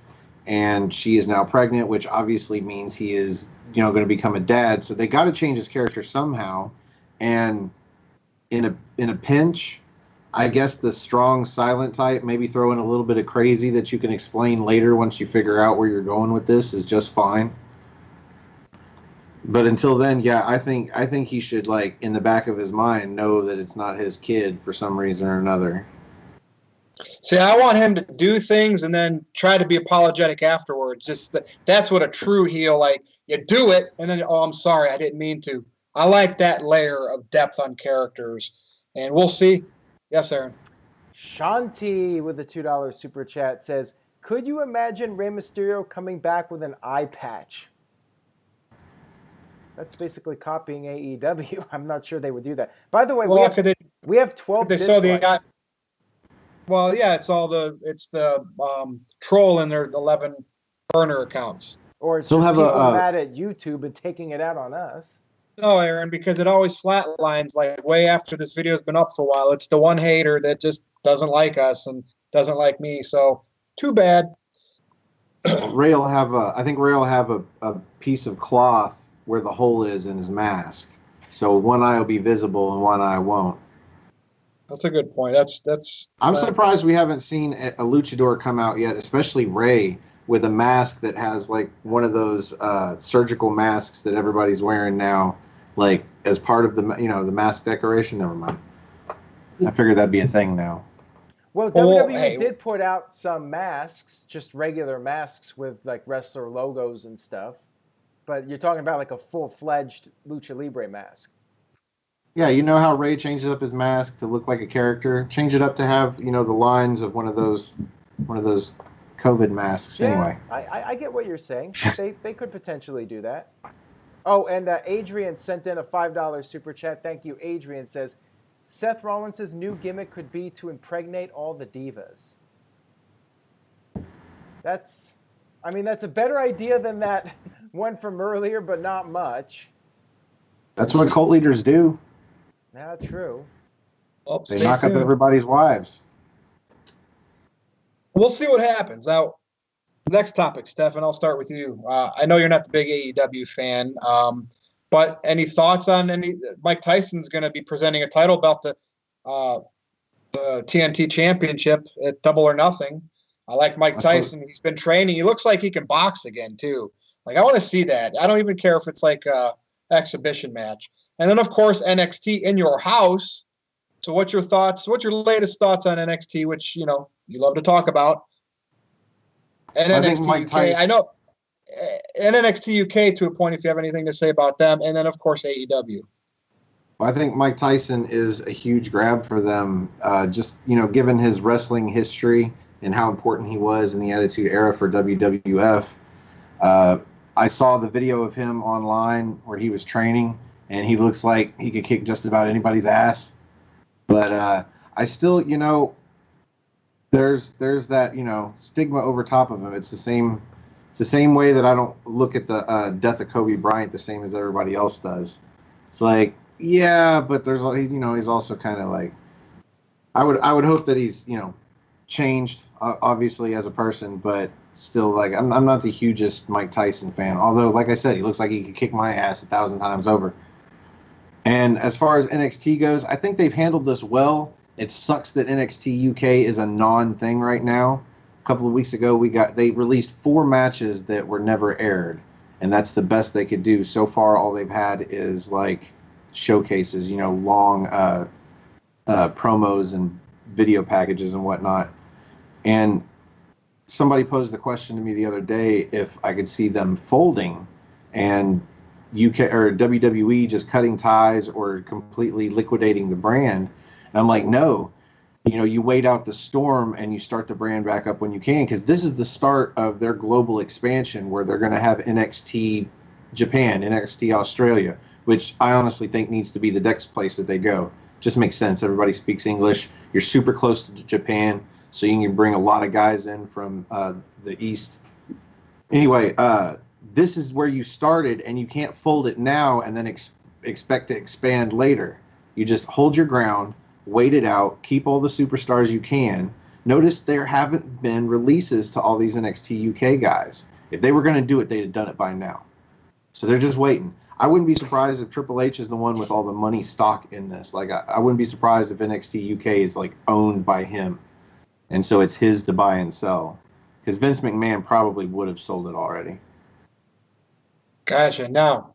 and she is now pregnant, which obviously means he is, going to become a dad. So they got to change his character somehow. And in a pinch, I guess the strong silent type, maybe throw in a little bit of crazy that you can explain later once you figure out where you're going with this, is just fine. But until then, yeah, I think he should, like, in the back of his mind, know that it's not his kid for some reason or another. See, I want him to do things and then try to be apologetic afterwards. Just that's what a true heel, like, you do it and then, oh, I'm sorry, I didn't mean to. I like that layer of depth on characters, and we'll see. Yes, Aaron. Shanti with a $2 super chat says, could you imagine Rey Mysterio coming back with an eye patch? That's basically copying AEW. I'm not sure they would do that. By the way, we have 12 dislikes. Well, yeah, it's the troll in their 11 burner accounts. Or it's just people mad at YouTube and taking it out on us. No, Aaron, because it always flatlines like way after this video's been up for a while. It's the one hater that just doesn't like us and doesn't like me. So too bad. Ray will have a piece of cloth where the hole is in his mask, so one eye will be visible and one eye won't. That's a good point. That's. I'm surprised we haven't seen a luchador come out yet, especially Ray, with a mask that has like one of those surgical masks that everybody's wearing now, like as part of the the mask decoration. Never mind. I figured that'd be a thing now. Well, WWE did put out some masks, just regular masks with like wrestler logos and stuff. But you're talking about like a full-fledged Lucha Libre mask. Yeah, you know how Ray changes up his mask to look like a character? Change it up to have, the lines of one of those COVID masks. Yeah, anyway. I get what you're saying. They could potentially do that. Oh, and Adrian sent in a $5 super chat. Thank you. Adrian says, Seth Rollins' new gimmick could be to impregnate all the divas. That's a better idea than that one from earlier, but not much. That's what cult leaders do. Yeah, true. Well, they knock up everybody's wives. We'll see what happens. Now, next topic, Stefan, I'll start with you. I know you're not the big AEW fan, but any thoughts on Mike Tyson's going to be presenting a title belt to the TNT Championship at Double or Nothing. I like Mike Tyson. He's been training. He looks like he can box again, too. Like, I want to see that. I don't even care if it's like an exhibition match. And then, of course, NXT in your house. So what's your thoughts? What's your latest thoughts on NXT, which, you love to talk about? And NXT UK. I know. And NXT UK to a point, if you have anything to say about them. And then, of course, AEW. Well, I think Mike Tyson is a huge grab for them. Just, given his wrestling history and how important he was in the Attitude Era for WWF. I saw the video of him online where he was training, and he looks like he could kick just about anybody's ass. But I still, there's that, you know, stigma over top of him. It's the same way that I don't look at the death of Kobe Bryant the same as everybody else does. It's like, yeah, but there's, you know, he's also kind of like, I would hope that he's, you know, changed obviously as a person, but still, like, I'm not the hugest Mike Tyson fan. Although, like I said, he looks like he could kick my ass 1,000 times over. And as far as NXT goes, I think they've handled this well. It sucks that NXT UK is a non-thing right now. A couple of weeks ago, they released 4 matches that were never aired, and that's the best they could do. So far, all they've had is like showcases, you know, long promos and video packages and whatnot. And somebody posed the question to me the other day if I could see them folding and UK or WWE just cutting ties or completely liquidating the brand. And I'm like, no, you know, you wait out the storm and you start the brand back up when you can, because this is the start of their global expansion where they're going to have NXT Japan, NXT Australia, which I honestly think needs to be the next place that they go. Just makes sense. Everybody speaks English. You're super close to Japan, so you can bring a lot of guys in from the East. Anyway, this is where you started, and you can't fold it now and then expect to expand later. You just hold your ground, wait it out, keep all the superstars you can. Notice there haven't been releases to all these NXT UK guys. If they were going to do it, they'd have done it by now. So they're just waiting. I wouldn't be surprised if Triple H is the one with all the money stock in this. Like, I wouldn't be surprised if NXT UK is like owned by him, and so it's his to buy and sell. Because Vince McMahon probably would have sold it already. Gotcha. Now,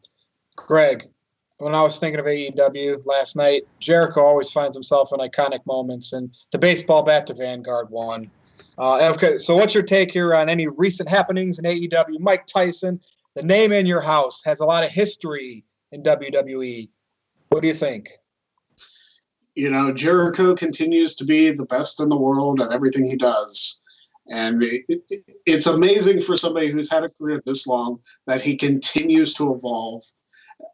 Greg, when I was thinking of AEW last night, Jericho always finds himself in iconic moments, and the baseball bat to Vanguard won. Okay, so what's your take here on any recent happenings in AEW? Mike Tyson, the name in your house, has a lot of history in WWE. What do you think? You know, Jericho continues to be the best in the world at everything he does. And it's amazing for somebody who's had a career this long that he continues to evolve.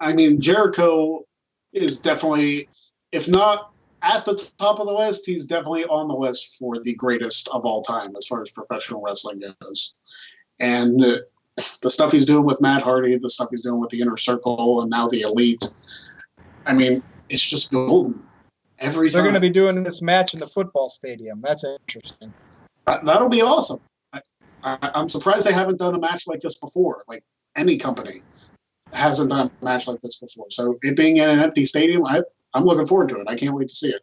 I mean, Jericho is definitely, if not at the top of the list, he's definitely on the list for the greatest of all time as far as professional wrestling goes. And the stuff he's doing with Matt Hardy, the stuff he's doing with the Inner Circle, and now the Elite, I mean, it's just golden. They're going to be doing this match in the football stadium. That's interesting. That'll be awesome. I'm surprised they haven't done a match like this before. Like, any company hasn't done a match like this before. So it being in an empty stadium, I'm looking forward to it. I can't wait to see it.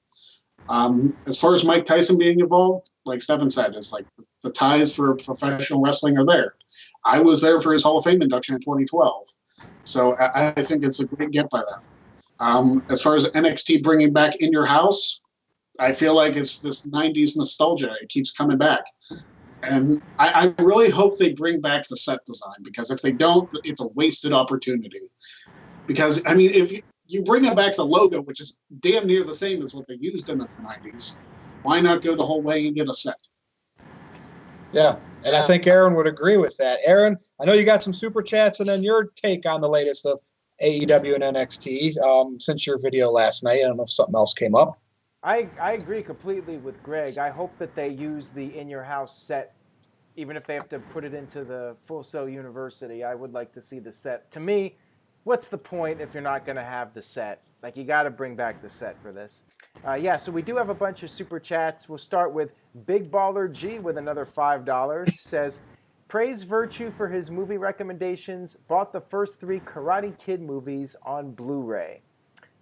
As far as Mike Tyson being involved, like Stephen said, it's like the ties for professional wrestling are there. I was there for his Hall of Fame induction in 2012. So I think it's a great get by them. As far as NXT bringing back In Your House, I feel like it's this 90s nostalgia. It keeps coming back. And I really hope they bring back the set design, because if they don't, it's a wasted opportunity. Because, I mean, if you bring back the logo, which is damn near the same as what they used in the 90s, why not go the whole way and get a set? Yeah, and I think Aaron would agree with that. Aaron, I know you got some super chats, and then your take on the latest of AEW and NXT since your video last night. I don't know if something else came up. I agree completely with Greg. I hope that they use the In Your House set, even if they have to put it into the Full Sail University. I would like to see the set. To me, what's the point if you're not going to have the set? Like, you got to bring back the set for this. So we do have a bunch of super chats. We'll start with Big Baller G with another $5. Says, praise Virtue for his movie recommendations. Bought the first 3 Karate Kid movies on Blu-ray.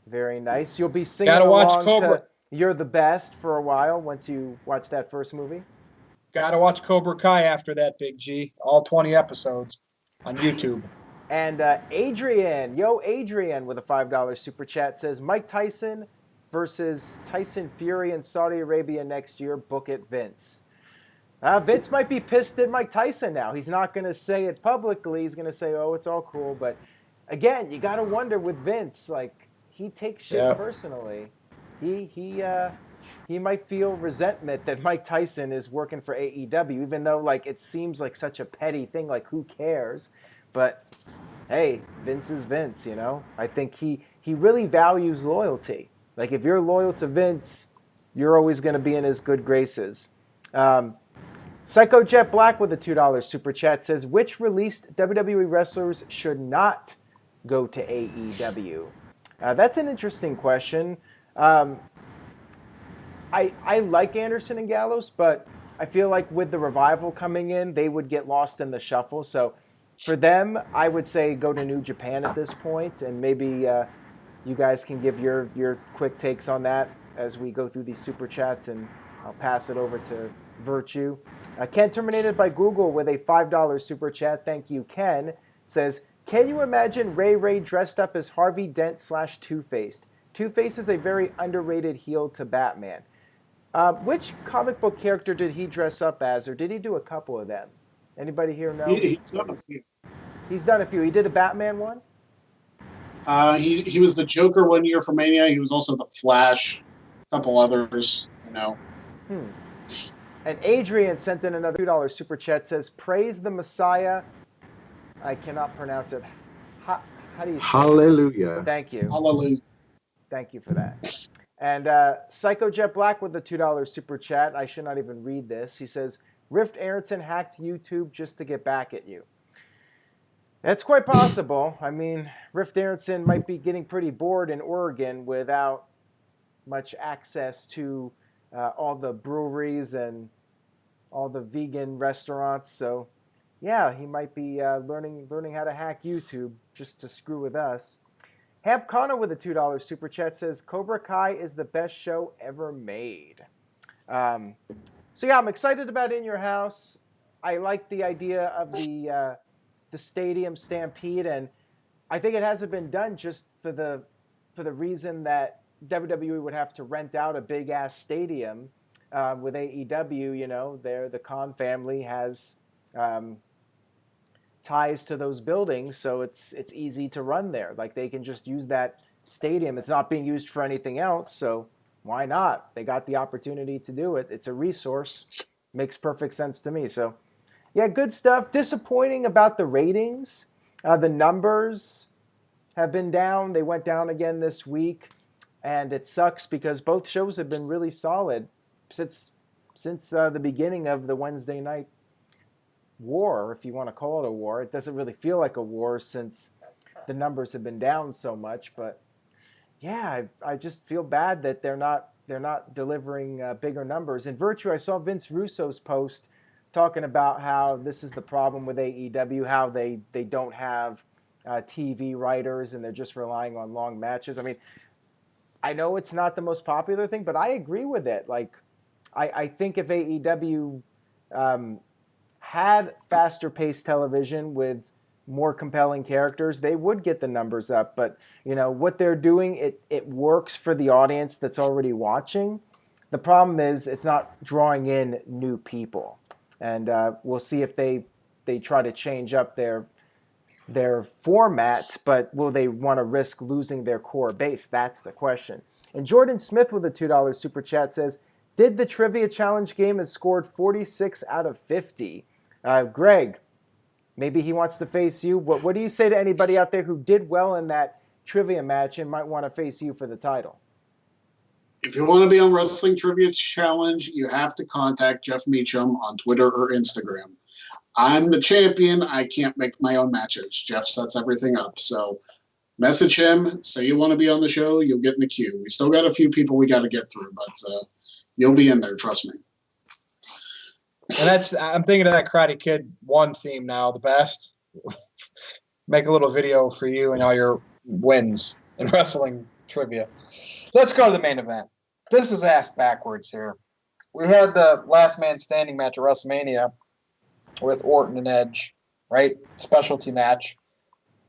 Very nice. You'll be singing along to You're the Best for a while once you watch that first movie. Gotta watch Cobra Kai after that, Big G. All 20 episodes on YouTube. And Adrian with a $5 super chat says, Mike Tyson versus Tyson Fury in Saudi Arabia next year. Book it, Vince. Vince might be pissed at Mike Tyson now. He's not going to say it publicly. He's going to say, oh, it's all cool. But again, you got to wonder with Vince, like, he takes shit personally. He might feel resentment that Mike Tyson is working for AEW, even though, like, it seems like such a petty thing. Like, who cares? But hey, Vince is Vince, you know? I think he really values loyalty. Like, if you're loyal to Vince, you're always going to be in his good graces. Psycho Jet Black with a $2 super chat says, which released WWE wrestlers should not go to AEW? That's an interesting question. I like Anderson and Gallows, but I feel like with the Revival coming in, they would get lost in the shuffle. So for them, I would say go to New Japan at this point, and maybe you guys can give your quick takes on that as we go through these super chats, and I'll pass it over to Virtue. Ken Terminated by Google with a $5 super chat. Thank you, Ken. Says, can you imagine Ray dressed up as Harvey Dent / Two-Faced? Two-Face is a very underrated heel to Batman. Which comic book character did he dress up as, or did he do a couple of them? Anybody here know? He's done a few. He's done a few. He did a Batman one? He was the Joker one year for Mania. He was also the Flash, a couple others, And Adrian sent in another $2 super chat, says, praise the Messiah. I cannot pronounce it. How do you say Hallelujah. it? Thank you. Hallelujah. Thank you for that. And Psycho Jet Black with the $2 super chat. I should not even read this. He says, Rift Aronson hacked YouTube just to get back at you. That's quite possible. I mean, Rift Aronson might be getting pretty bored in Oregon without much access to all the breweries and all the vegan restaurants. So, yeah, he might be learning how to hack YouTube just to screw with us. Hamp Connor with a $2 super chat says, Cobra Kai is the best show ever made. So, yeah, I'm excited about In Your House. I like the idea of the stadium stampede, and I think it hasn't been done just for the reason that WWE would have to rent out a big-ass stadium with AEW. The Khan family has ties to those buildings, so it's easy to run there. Like, they can just use that stadium. It's not being used for anything else, so why not? They got the opportunity to do it. It's a resource. Makes perfect sense to me. So, yeah, good stuff. Disappointing about the ratings. The numbers have been down. They went down again this week, and it sucks because both shows have been really solid since the beginning of the Wednesday night war, if you want to call it a war. It doesn't really feel like a war since the numbers have been down so much, but yeah, I just feel bad that they're not delivering bigger numbers. In Virtue, I saw Vince Russo's post talking about how this is the problem with AEW, how they don't have TV writers and they're just relying on long matches. I mean, I know it's not the most popular thing, but I agree with it. Like, I think if AEW had faster paced television with more compelling characters, they would get the numbers up. But, what they're doing, it works for the audience that's already watching. The problem is it's not drawing in new people. And we'll see if they try to change up their format, but will they want to risk losing their core base? That's the question. And Jordan Smith with a $2 super chat says, did the trivia challenge game and scored 46 out of 50. Greg, maybe he wants to face you. What do you say to anybody out there who did well in that trivia match and might want to face you for the title? If you want to be on Wrestling Trivia Challenge, you have to contact Jeff Meacham on Twitter or Instagram. I'm the champion. I can't make my own matches. Jeff sets everything up. So message him, say you want to be on the show, you'll get in the queue. We still got a few people we got to get through, but you'll be in there, trust me. And I'm thinking of that Karate Kid 1 theme now, the best. Make a little video for you and all your wins in wrestling trivia. Let's go to the main event. This is asked backwards here. We had the last man standing match at WrestleMania with Orton and Edge, right? Specialty match.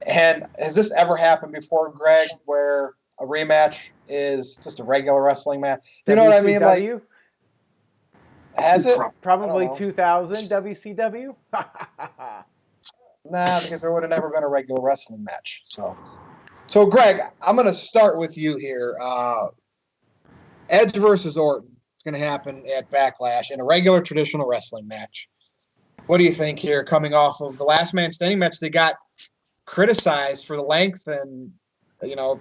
And has this ever happened before, Greg, where a rematch is just a regular wrestling match? You know what I mean? Like, has it? Probably 2000 WCW? Nah, because there would have never been a regular wrestling match. So Greg, I'm going to start with you here. Edge versus Orton is going to happen at Backlash in a regular traditional wrestling match. What do you think here, coming off of the last man standing match? They got criticized for the length and,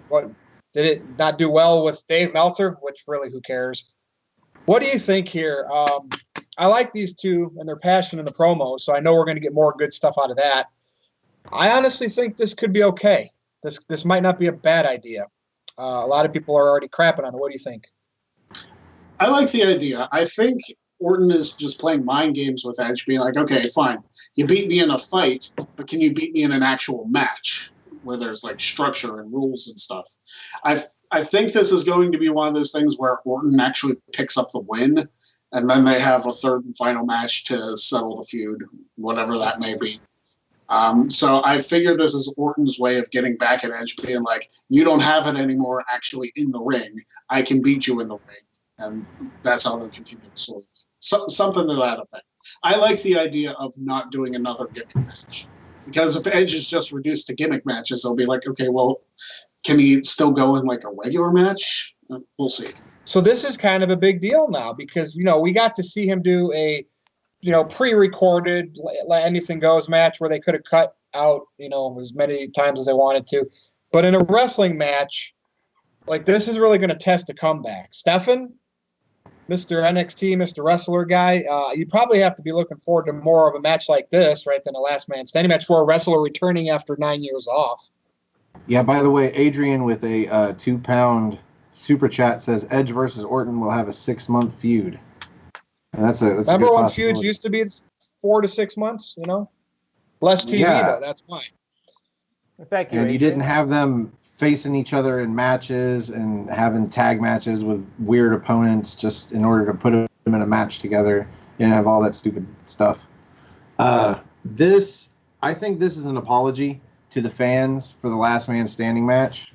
what did it not do well with Dave Meltzer, which really, who cares? What do you think here? I like these two and their passion in the promos, so I know we're going to get more good stuff out of that. I honestly think this could be okay. This might not be a bad idea. A lot of people are already crapping on it. What do you think? I like the idea. I think Orton is just playing mind games with Edge, being like, okay, fine, you beat me in a fight, but can you beat me in an actual match where there's like structure and rules and stuff? I think this is going to be one of those things where Orton actually picks up the win, and then they have a third and final match to settle the feud, whatever that may be. So I figure this is Orton's way of getting back at Edge, being like, you don't have it anymore actually in the ring. I can beat you in the ring. And that's how they'll continue the story. Something to that effect. I like the idea of not doing another gimmick match. Because if Edge is just reduced to gimmick matches, they'll be like, okay, well, can he still go in like a regular match? We'll see. So this is kind of a big deal now because, we got to see him do a, pre-recorded anything goes match where they could have cut out, as many times as they wanted to. But in a wrestling match, like this is really going to test a comeback. Stefan, Mr. NXT, Mr. Wrestler guy, you probably have to be looking forward to more of a match like this, right, than a last man standing match for a wrestler returning after 9 years off. Yeah, by the way, Adrian with a £2 super chat says Edge versus Orton will have a 6-month feud. And that's a Remember when feuds used to be 4 to 6 months, Less TV, though, that's why. Thank you, And Adrian. you didn't have them facing each other in matches and having tag matches with weird opponents just in order to put them in a match together. You didn't have all that stupid stuff. I think this is an apology to the fans for the last man standing match.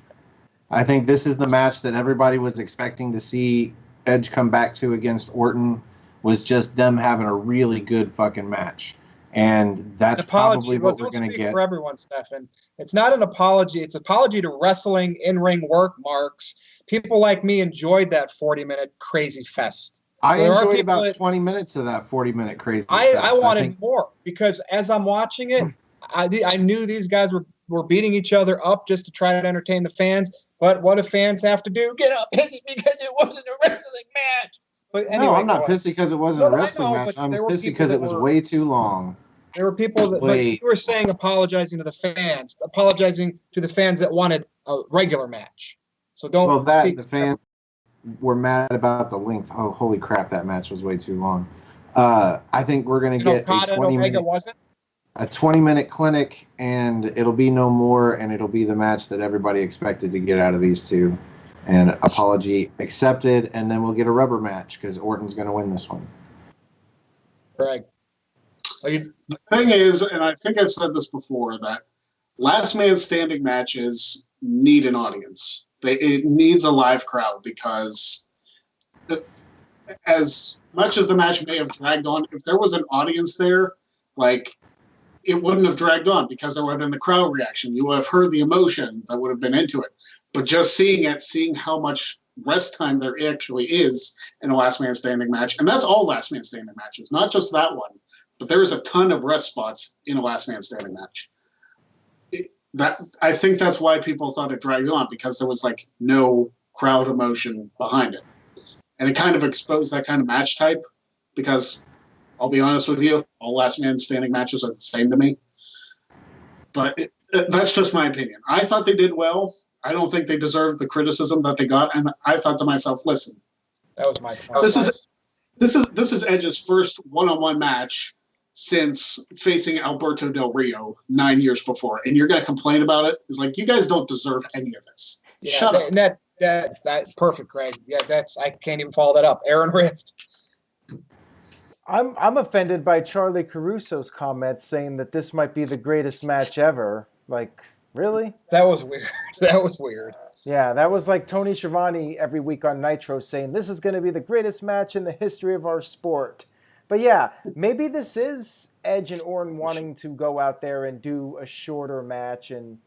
I think this is the match that everybody was expecting to see Edge come back to against Orton, was just them having a really good fucking match. And that's probably what we're going to get. For everyone, Stefan. It's not an apology. It's an apology to wrestling in-ring work marks. People like me enjoyed that 40-minute crazy fest. I enjoyed about 20 minutes of that 40-minute crazy fest. I wanted more because as I'm watching it, I knew these guys were beating each other up just to try to entertain the fans. But what do fans have to do? Get up pissy because it wasn't a wrestling match. But anyway, no, I'm not pissy because it wasn't a wrestling match. I'm pissy because it was way too long. There were people that you were saying apologizing to the fans that wanted a regular match. So don't. Well, the fans were mad about the length. Oh, holy crap! That match was way too long. I think we're going to get a 20-minute clinic, and it'll be no more, and it'll be the match that everybody expected to get out of these two. And apology accepted, and then we'll get a rubber match because Orton's going to win this one. Correct. The thing is, and I think I've said this before, that last man standing matches need an audience. It needs a live crowd because as much as the match may have dragged on, if there was an audience there, like, it wouldn't have dragged on because there would have been the crowd reaction. You would have heard the emotion that would have been into it. But just seeing how much rest time there actually is in a last man standing match, and that's all last man standing matches, not just that one, but there is a ton of rest spots in a last man standing match. I think that's why people thought it dragged on, because there was like no crowd emotion behind it. And it kind of exposed that kind of match type, because I'll be honest with you, all last man standing matches are the same to me. But that's just my opinion. I thought they did well. I don't think they deserved the criticism that they got, and I thought to myself, listen, that was my point. This is Edge's first one-on-one match since facing Alberto Del Rio 9 years before, and you're gonna complain about it? It's like, you guys don't deserve any of this. Yeah, Shut up. And that's perfect, Craig. Yeah, I can't even follow that up. Aaron Rift. I'm offended by Charlie Caruso's comments saying that this might be the greatest match ever. Like, really? That was weird. That was weird. Yeah, that was like Tony Schiavone every week on Nitro saying this is going to be the greatest match in the history of our sport. But yeah, maybe this is Edge and Orton wanting to go out there and do a shorter match and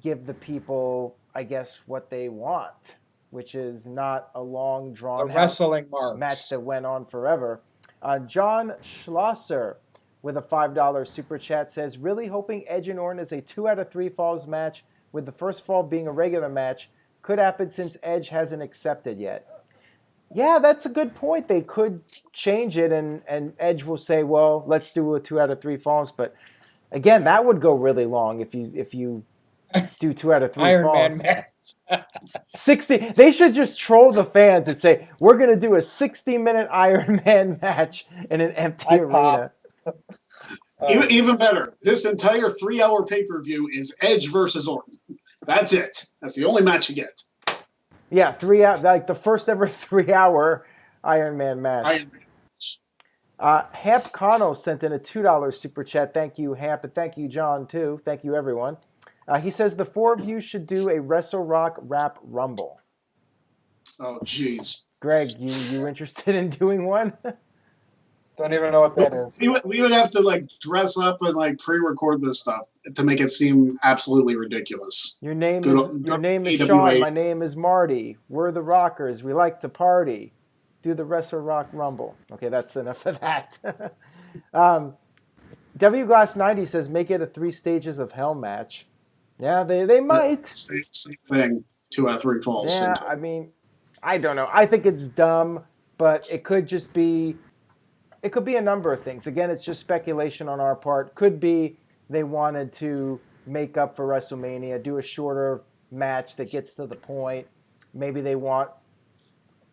give the people, I guess, what they want, which is not a long, drawn-out match that went on forever. John Schlosser with a $5 super chat says, really hoping Edge and Orton is a 2 out of 3 falls match, with the first fall being a regular match. Could happen since Edge hasn't accepted yet. Yeah, that's a good point. They could change it, and Edge will say, "Well, let's do a 2 out of 3 falls." But again, that would go really long if you do 2 out of 3 Iron Man falls. match. 60. They should just troll the fans and say, "We're going to do a 60-minute Iron Man match in an empty I arena." Even better, this entire 3-hour pay-per-view is Edge versus Orton. That's it. That's the only match you get. Yeah, 3 hour, like the first ever 3-hour Iron Man match. Iron Man. Hamp Cano sent in a $2 super chat. Thank you, Hamp, and thank you, John, too. Thank you, everyone. He says the 4 of you should do a Wrestle Rock Rap Rumble. Oh, jeez. Greg, you interested in doing one? Don't even know what that is. We would have to like dress up and like pre-record this stuff to make it seem absolutely ridiculous. Your name Go is AWA. Sean. My name is Marty. We're the Rockers. We like to party. Do the Wrestle Rock Rumble. Okay, that's enough of that. W Glass 90 says make it a 3 stages of hell match. Yeah, they might. Same thing. 2 out of 3 falls. Yeah, I mean, I don't know. I think it's dumb, but it could just be. It could be a number of things. Again, it's just speculation on our part. Could be they wanted to make up for WrestleMania, do a shorter match that gets to the point. Maybe they want,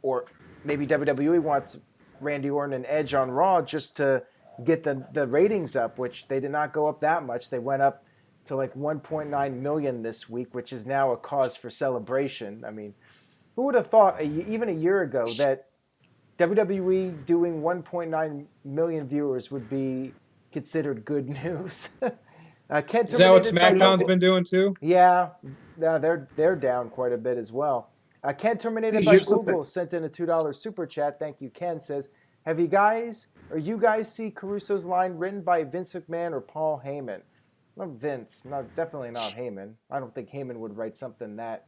or maybe WWE wants Randy Orton and Edge on Raw just to get the ratings up, which they did not go up that much. They went up to like 1.9 million this week, which is now a cause for celebration. I mean, who would have thought even a year ago that WWE doing 1.9 million viewers would be considered good news? Is that what SmackDown's been doing too? Yeah, they're down quite a bit as well. Ken Terminated by Google sent in a $2 super chat. Thank you, Ken. Says, you guys see Caruso's line written by Vince McMahon or Paul Heyman? Not Vince. Definitely not Heyman. I don't think Heyman would write something that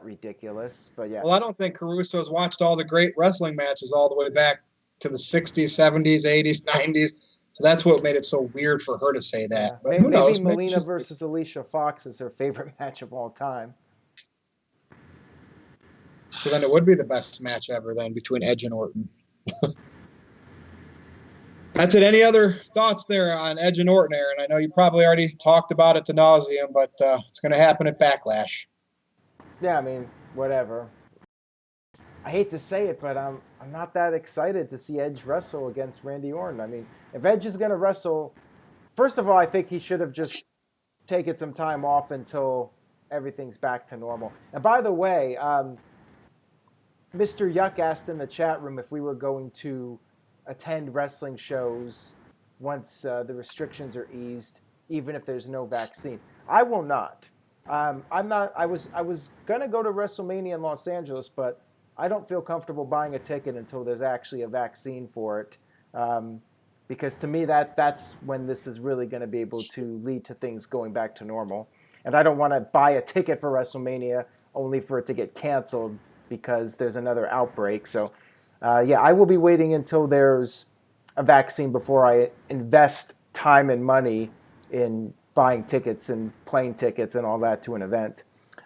ridiculous. But yeah. Well, I don't think Caruso's watched all the great wrestling matches all the way back to the 60s, 70s, 80s, 90s. So that's what made it so weird for her to say that. Yeah. But who knows? Maybe Melina versus Alicia Fox is her favorite match of all time. So then it would be the best match ever then between Edge and Orton. That's it. Any other thoughts there on Edge and Orton, Aaron? I know you probably already talked about it to nauseam, but it's going to happen at Backlash. Yeah, I mean, whatever. I hate to say it, but I'm not that excited to see Edge wrestle against Randy Orton. I mean, if Edge is going to wrestle, first of all, I think he should have just taken some time off until everything's back to normal. And by the way, Mr. Yuck asked in the chat room if we were going to attend wrestling shows once the restrictions are eased, even if there's no vaccine. I will not. I'm not. I was gonna go to WrestleMania in Los Angeles, but I don't feel comfortable buying a ticket until there's actually a vaccine for it, because to me that's when this is really going to be able to lead to things going back to normal. And I don't want to buy a ticket for WrestleMania only for it to get canceled because there's another outbreak. So, yeah, I will be waiting until there's a vaccine before I invest time and money in buying tickets and plane tickets and all that to an event.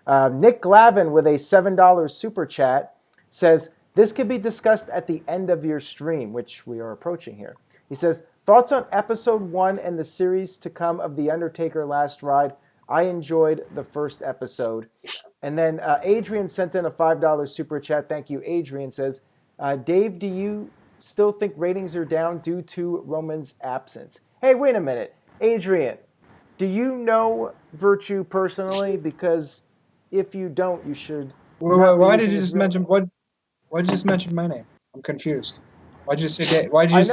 Nick Glavin with a $7 super chat says, this could be discussed at the end of your stream, which we are approaching here. He says, thoughts on episode 1 and the series to come of The Undertaker Last Ride. I enjoyed the first episode. And then Adrian sent in a $5 super chat. Thank you, Adrian. Says, Dave, do you still think ratings are down due to Roman's absence? Hey, wait a minute. Adrian, do you know Virtue personally? Because if you don't, you should. Why did you just mention my name? I'm confused. Why did you say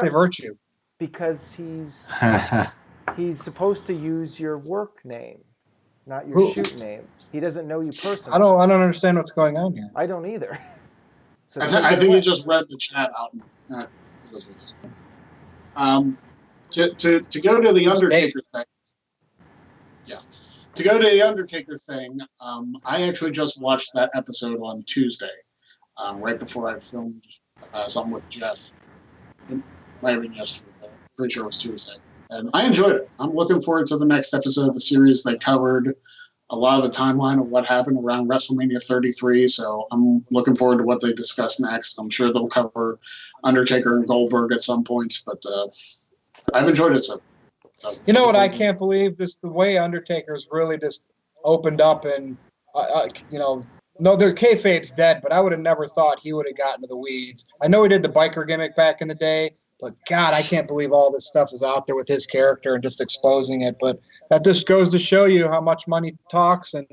Virtue? Because he's supposed to use your work name, not your shoot name. He doesn't know you personally. I don't understand what's going on here. I don't either. So I think he just read the chat out. To go to the Undertaker thing. Yeah. To go to the Undertaker thing, I actually just watched that episode on Tuesday, right before I filmed something with Jeff. It might have been yesterday, but I'm pretty sure it was Tuesday. And I enjoyed it. I'm looking forward to the next episode of the series. They covered a lot of the timeline of what happened around WrestleMania 33. So I'm looking forward to what they discuss next. I'm sure they'll cover Undertaker and Goldberg at some point, but I've enjoyed it so. You know what? I can't believe this. The way Undertaker's really just opened up, and no, their kayfabe's dead. But I would have never thought he would have gotten to the weeds. I know he did the biker gimmick back in the day, but God, I can't believe all this stuff is out there with his character and just exposing it. But that just goes to show you how much money talks and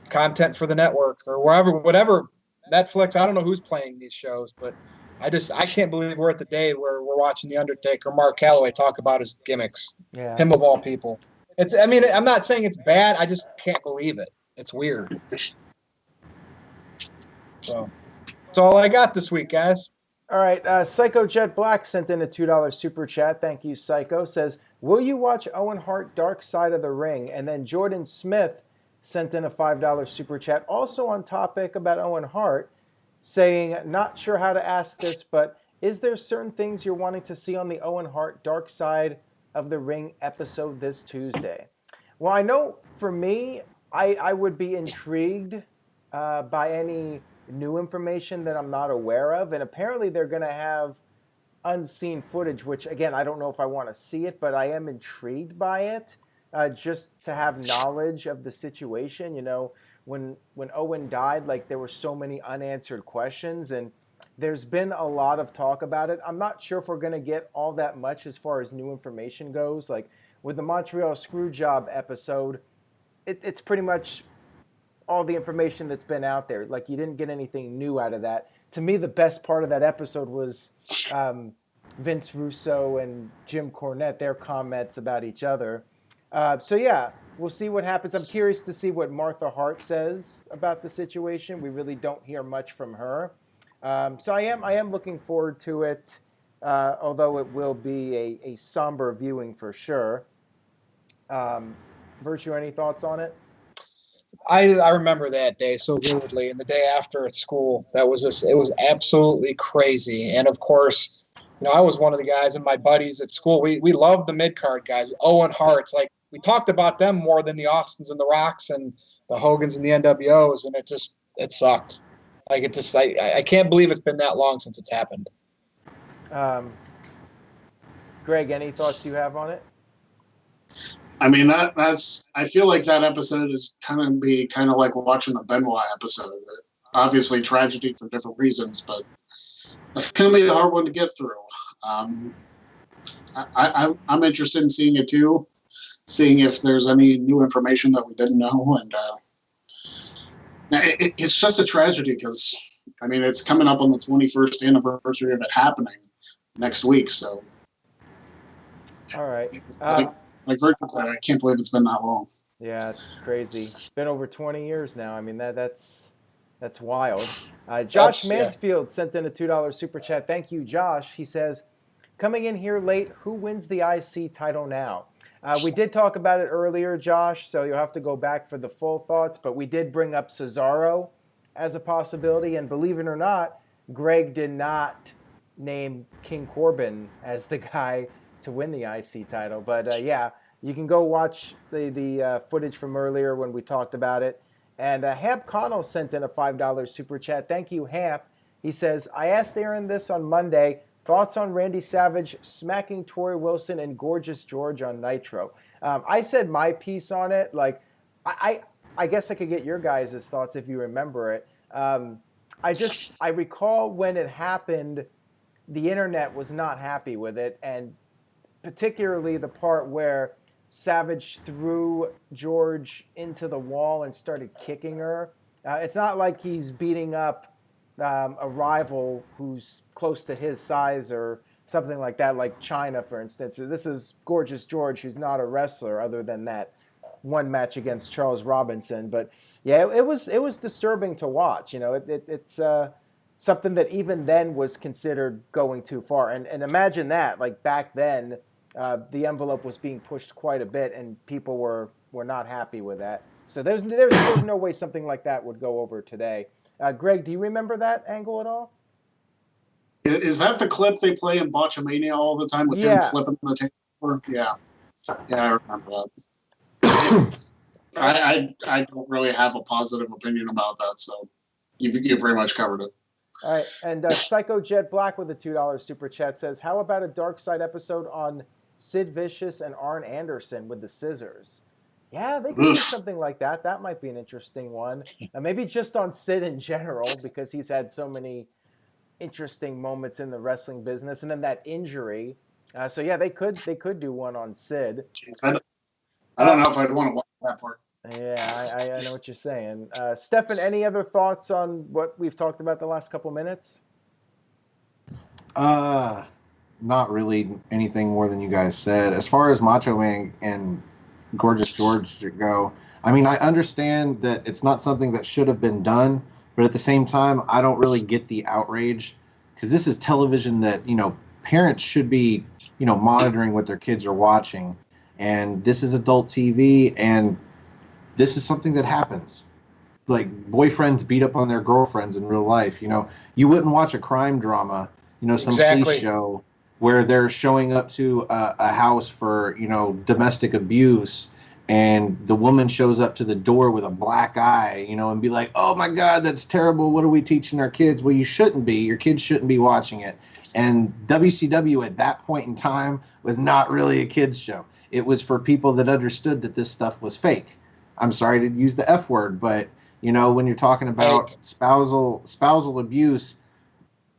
content for the network or whatever Netflix. I don't know who's playing these shows, but I can't believe we're at the day where we're watching The Undertaker, Mark Calloway, talk about his gimmicks. Yeah. Him of all people. I'm not saying it's bad. I just can't believe it. It's weird. So that's all I got this week, guys. All right. Psycho Jet Black sent in a $2 super chat. Thank you, Psycho. Says, will you watch Owen Hart Dark Side of the Ring? And then Jordan Smith sent in a $5 super chat. Also on topic about Owen Hart, saying, not sure how to ask this, but is there certain things you're wanting to see on the Owen Hart Dark Side of the Ring episode this Tuesday? Well, I know for me, I would be intrigued by any new information that I'm not aware of. And apparently they're going to have unseen footage, which, again, I don't know if I want to see it, but I am intrigued by it, just to have knowledge of the situation. You know, when Owen died, like, there were so many unanswered questions, and there's been a lot of talk about it. I'm not sure if we're going to get all that much as far as new information goes. Like, with the Montreal Screwjob episode, it's pretty much all the information that's been out there. Like, you didn't get anything new out of that. To me, the best part of that episode was Vince Russo and Jim Cornette, their comments about each other. So yeah, we'll see what happens. I'm curious to see what Martha Hart says about the situation. We really don't hear much from her. So I am looking forward to it, although it will be a somber viewing for sure. Virtue, any thoughts on it? I remember that day so vividly, and the day after at school. It was absolutely crazy. And of course, I was one of the guys and my buddies at school. We loved the mid-card guys. Owen Hart's, like, we talked about them more than the Austins and the Rocks and the Hogans and the NWOs, and it sucked. Like, I can't believe it's been that long since it's happened. Greg, any thoughts you have on it? I mean, that's. I feel like that episode is kind of like watching the Benoit episode. Obviously, tragedy for different reasons, but it's gonna be a hard one to get through. I'm interested in seeing it too, seeing if there's any new information that we didn't know, and it's just a tragedy because I mean it's coming up on the 21st anniversary of it happening next week. So, all right. Like Virgil said, I can't believe it's been that long. Yeah, it's crazy. It's been over 20 years now. I mean, that's wild. Josh Mansfield sent in a $2 super chat. Thank you, Josh. He says, coming in here late, who wins the IC title now? We did talk about it earlier, Josh, so you'll have to go back for the full thoughts, but we did bring up Cesaro as a possibility, and believe it or not, Greg did not name King Corbin as the guy to win the IC title. But yeah, you can go watch the footage from earlier when we talked about it. And Hamp Connell sent in a $5 super chat. Thank you, Hamp. He says, I asked Aaron this on Monday. Thoughts on Randy Savage smacking Tori Wilson and Gorgeous George on Nitro? I said my piece on it. Like, I guess I could get your guys' thoughts if you remember it. I recall when it happened, the internet was not happy with it, and particularly the part where Savage threw George into the wall and started kicking her. It's not like he's beating up a rival who's close to his size or something like that, like China, for instance. This is Gorgeous George, who's not a wrestler other than that one match against Charles Robinson. But yeah, it was disturbing to watch. It's something that even then was considered going too far. And imagine that, like back then, the envelope was being pushed quite a bit, and people were not happy with that. So there's no way something like that would go over today. Greg, do you remember that angle at all? Is that the clip they play in Botchamania all the time with him flipping the table? Yeah, I remember that. I don't really have a positive opinion about that, so you pretty much covered it. All right, and Psycho Jet Black with a $2 super chat says, "How about a Dark Side episode on Sid Vicious and Arn Anderson with the scissors?" Yeah, they could do something like that. That might be an interesting one. Maybe just on Sid in general, because he's had so many interesting moments in the wrestling business, and then that injury. So yeah, they could do one on Sid. Jeez, I don't know if I'd want to watch that part. Yeah, I know what you're saying. Stefan, any other thoughts on what we've talked about the last couple minutes? Not really anything more than you guys said. As far as Macho Man and Gorgeous George go, I mean, I understand that it's not something that should have been done, but at the same time, I don't really get the outrage, because this is television that, parents should be, monitoring what their kids are watching. And this is adult TV, and this is something that happens. Like, boyfriends beat up on their girlfriends in real life. You wouldn't watch a crime drama, some police show where they're showing up to a house for, domestic abuse, and the woman shows up to the door with a black eye, and be like, "Oh my God, that's terrible. What are we teaching our kids?" Well, you shouldn't be. Your kids shouldn't be watching it. And WCW at that point in time was not really a kids show. It was for people that understood that this stuff was fake. I'm sorry to use the F word, but when you're talking about spousal abuse,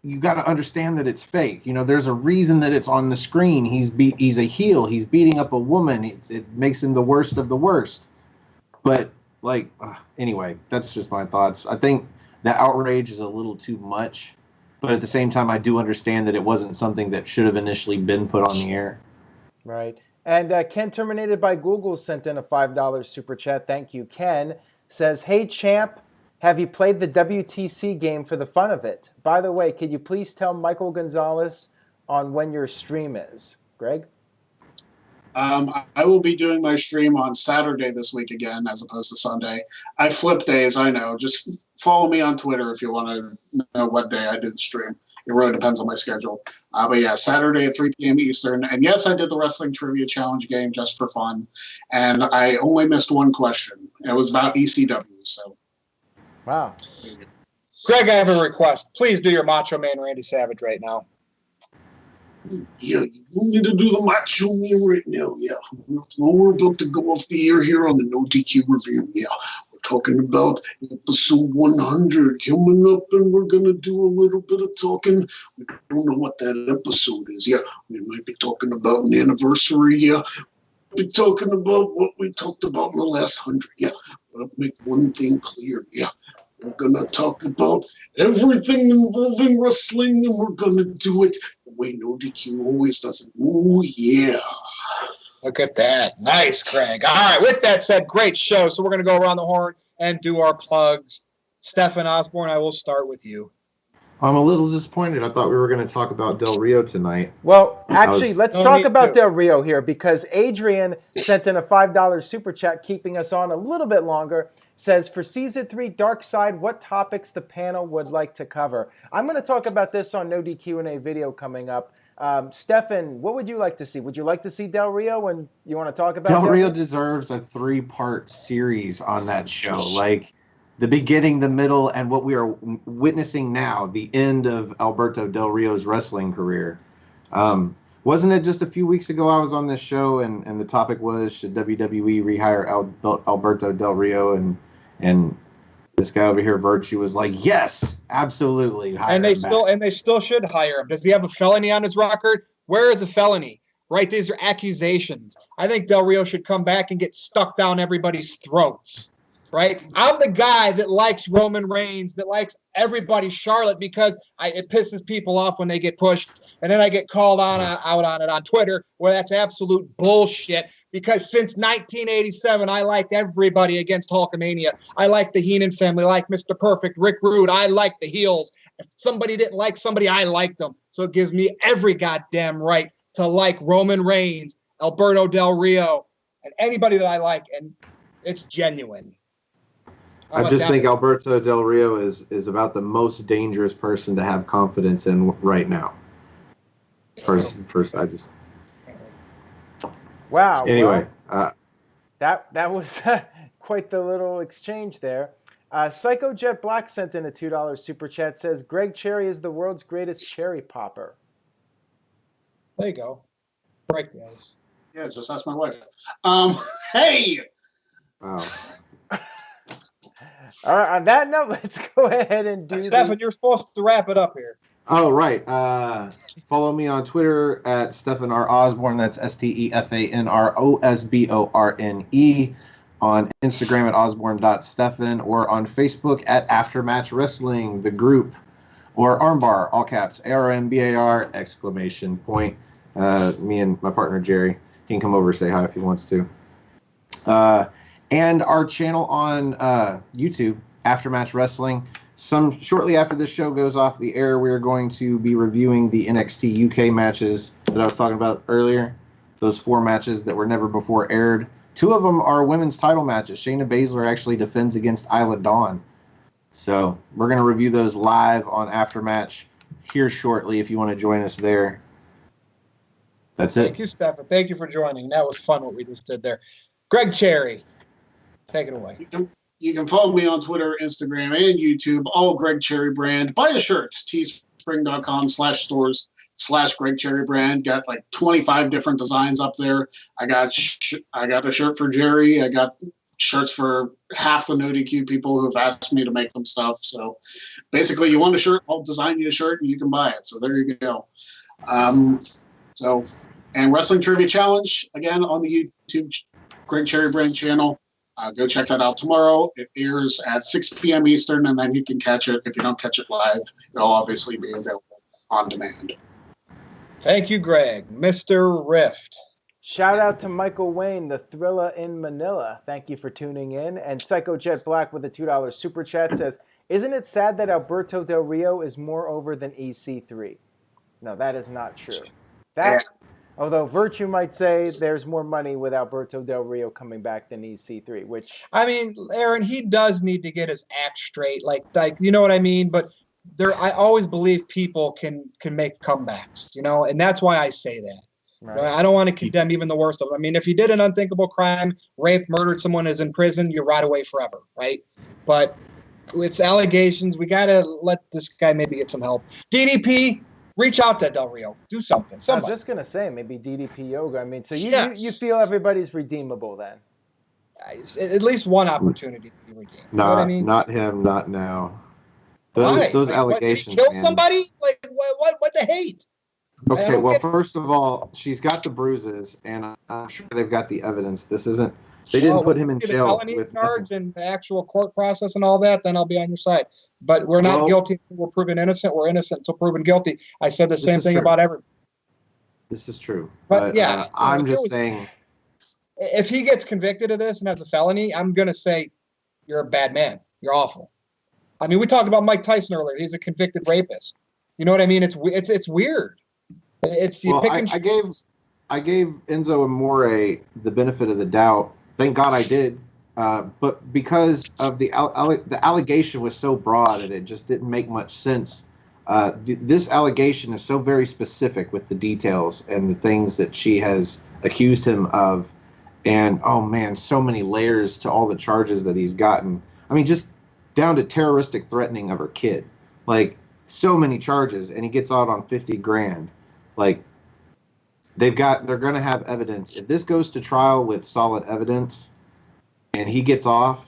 you got to understand that it's fake. There's a reason that it's on the screen. He's a heel. He's beating up a woman. It makes him the worst of the worst. But anyway, that's just my thoughts. I think the outrage is a little too much, but at the same time, I do understand that it wasn't something that should have initially been put on the air. Right. And Ken Terminated by Google sent in a $5 super chat. Thank you, Ken. Says, "Hey, champ, have you played the WTC game for the fun of it? By the way, could you please tell Michael Gonzalez on when your stream is?" Greg? I will be doing my stream on Saturday this week again, as opposed to Sunday. I flip days, I know. Just follow me on Twitter if you want to know what day I do the stream. It really depends on my schedule. But yeah, Saturday at 3 p.m. Eastern. And yes, I did the Wrestling Trivia Challenge game just for fun. And I only missed one question. It was about ECW. So, wow. Greg, I have a request. Please do your Macho Man Randy Savage right now. Yeah, you need to do the Macho Man right now. Yeah, we're about to go off the air here on the NoDQ review. Yeah, we're talking about episode 100 coming up, and we're gonna do a little bit of talking. We don't know what that episode is. Yeah, we might be talking about an anniversary. Yeah, we'll be talking about what we talked about in the last 100. Yeah, but I'll make one thing clear. Yeah. We're going to talk about everything involving wrestling, and we're going to do it the way NoDQ always does it. Ooh, yeah. Look at that. Nice, Greg. All right, with that said, great show. So we're going to go around the horn and do our plugs. Stefan Osborne, I will start with you. I'm a little disappointed. I thought we were going to talk about Del Rio tonight. Well, actually, let's talk about Del Rio here, because Adrian sent in a $5 super chat, keeping us on a little bit longer. Says, "For Season 3 Dark Side, what topics the panel would like to cover?" I'm going to talk about this on No DQ and a video coming up. Stefan, what would you like to see? Would you like to see Del Rio, and you want to talk about Del Rio deserves a 3-part series on that show. Like, the beginning, the middle, and what we are witnessing now, the end of Alberto Del Rio's wrestling career. Wasn't it just a few weeks ago I was on this show, and the topic was, should WWE rehire Alberto Del Rio? And this guy over here, Virtue, was like, yes, absolutely. And they still should hire him. Does he have a felony on his record? Where is a felony? Right? These are accusations. I think Del Rio should come back and get stuck down everybody's throats. Right? I'm the guy that likes Roman Reigns, that likes everybody, Charlotte, because it pisses people off when they get pushed. And then I get called out on it on Twitter, where that's absolute bullshit. Because since 1987, I liked everybody against Hulkamania. I liked the Heenan family, I like Mr. Perfect, Rick Rude. I liked the heels. If somebody didn't like somebody, I liked them. So it gives me every goddamn right to like Roman Reigns, Alberto Del Rio, and anybody that I like. And it's genuine. I just think Alberto Del Rio is about the most dangerous person to have confidence in right now. First, I just. Wow. Anyway, that was quite the little exchange there. Psycho Jet Black sent in a $2 super chat. Says Greg Cherry is the world's greatest cherry popper. There you go. Break the ice. Yeah, just ask my wife. Hey. Wow. All right. On that note, let's go ahead and do. Stefan, you're supposed to wrap it up here. Oh, right. Follow me on Twitter at Stefan R. Osborne. That's StefanRosborne. On Instagram at osborne.stefan, or on Facebook at Aftermatch Wrestling, the group, or Armbar, all caps, ARMBAR, exclamation point. Me and my partner Jerry, he can come over and say hi if he wants to. And our channel on YouTube, Aftermatch Wrestling. Shortly after this show goes off the air, we're going to be reviewing the NXT UK matches that I was talking about earlier. Those 4 matches that were never before aired. 2 of them are women's title matches. Shayna Baszler actually defends against Isla Dawn. So we're going to review those live on Aftermatch here shortly if you want to join us there. That's it. Thank you, Stefan. Thank you for joining. That was fun what we just did there. Greg Cherry, take it away. You can follow me on Twitter, Instagram, and YouTube, all Greg Cherry Brand. Buy a shirt, teespring.com/stores/Greg Cherry Brand. Got like 25 different designs up there. I got a shirt for Jerry. I got shirts for half the NoDQ people who have asked me to make them stuff. So basically, you want a shirt, I'll design you a shirt and you can buy it. So there you go. And Wrestling Trivia Challenge, again, on the YouTube Greg Cherry Brand channel. Go check that out tomorrow. It airs at 6 p.m. Eastern, and then you can catch it. If you don't catch it live, it'll obviously be available on demand. Thank you, Greg. Mr. Rift. Shout out to Michael Wayne, the Thrilla in Manila. Thank you for tuning in. And Psycho Jet Black with a $2 super chat says, isn't it sad that Alberto Del Rio is more over than EC3? No, that is not true. Although Virtue might say there's more money with Alberto Del Rio coming back than EC3, which... I mean, Aaron, he does need to get his act straight. Like you know what I mean? But I always believe people can make comebacks, and that's why I say that. Right. I don't want to condemn even the worst of them. I mean, if you did an unthinkable crime, raped, murdered someone, is in prison, you rot away forever, right? But it's allegations. We got to let this guy maybe get some help. DDP... reach out to Del Rio. Do something. I was just going to say, maybe DDP Yoga. I mean, so you feel everybody's redeemable then? At least one opportunity to be redeemed. No, you know what I mean? Not him, not now. Why? Those allegations, kill man. Somebody? Like, what the hate? Okay, well, first of all, she's got the bruises, and I'm sure they've got the evidence. They didn't put him in jail. Felony charge and the actual court process and all that, then I'll be on your side. But we're not guilty until we're proven innocent. We're innocent until proven guilty. I said the same thing about everyone. This is true. But yeah, I'm just saying. If he gets convicted of this and has a felony, I'm going to say you're a bad man. You're awful. I mean, we talked about Mike Tyson earlier. He's a convicted rapist. You know what I mean? It's weird. I gave Enzo Amore the benefit of the doubt. Thank God I did. But because of the allegation was so broad and it just didn't make much sense, this allegation is so very specific with the details and the things that she has accused him of. And, oh, man, so many layers to all the charges that he's gotten. I mean, just down to terroristic threatening of her kid. Like, so many charges, and he gets out on $50,000. Like, they're going to have evidence. If this goes to trial with solid evidence and he gets off,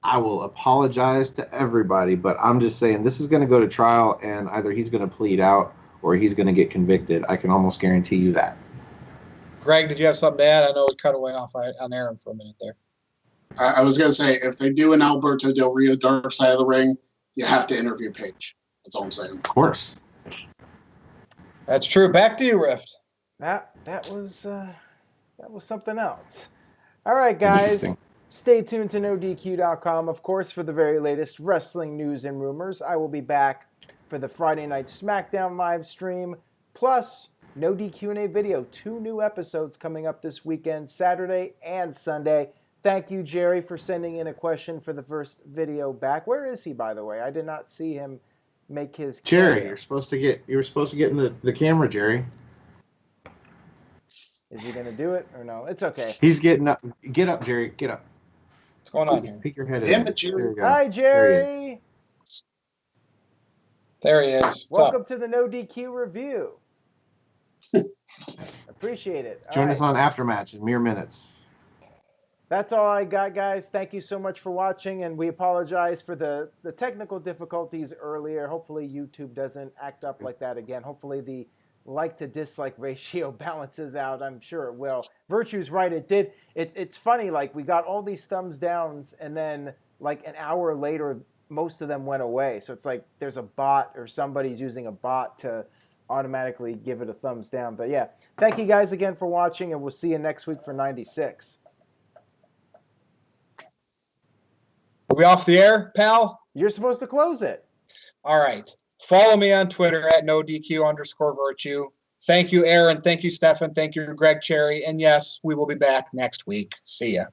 I will apologize to everybody. But I'm just saying this is going to go to trial, and either he's going to plead out or he's going to get convicted. I can almost guarantee you that. Greg, did you have something to add? I know it was cut away off on Aaron for a minute there. I was going to say, if they do an Alberto Del Rio Dark Side of the Ring, you have to interview Paige. That's all I'm saying. Of course. That's true. Back to you, Rift. That was something else. All right, guys. Stay tuned to NoDQ.com, of course, for the very latest wrestling news and rumors. I will be back for the Friday Night SmackDown live stream, plus No DQ&A video. 2 new episodes coming up this weekend, Saturday and Sunday. Thank you, Jerry, for sending in a question for the first video back. Where is he, by the way? I did not see him make his Jerry, cameo. you were supposed to get in the camera, Jerry. Is he going to do it or no? It's okay. He's getting up. Get up, Jerry. Get up. What's going on here? Peek your head Damn in. it, Jerry. There you go. Hi, There he is. Jerry. There he is. What's Welcome up? to the NoDQ review. Appreciate it. All Join right. us on Aftermatch in mere minutes. That's all I got, guys. Thank you so much for watching, and we apologize for the technical difficulties earlier. Hopefully YouTube doesn't act up like that again. Hopefully the like to dislike ratio balances out. I'm sure it will. Virtue's right. It did. It's funny, like we got all these thumbs downs, and then like an hour later, most of them went away. So it's like there's a bot or somebody's using a bot to automatically give it a thumbs down. But yeah, thank you guys again for watching, and we'll see you next week for 96. Are we off the air, pal? You're supposed to close it. All right. Follow me on Twitter at NoDQ_virtue. Thank you, Aaron. Thank you, Stefan. Thank you, Greg Cherry. And yes, we will be back next week. See ya.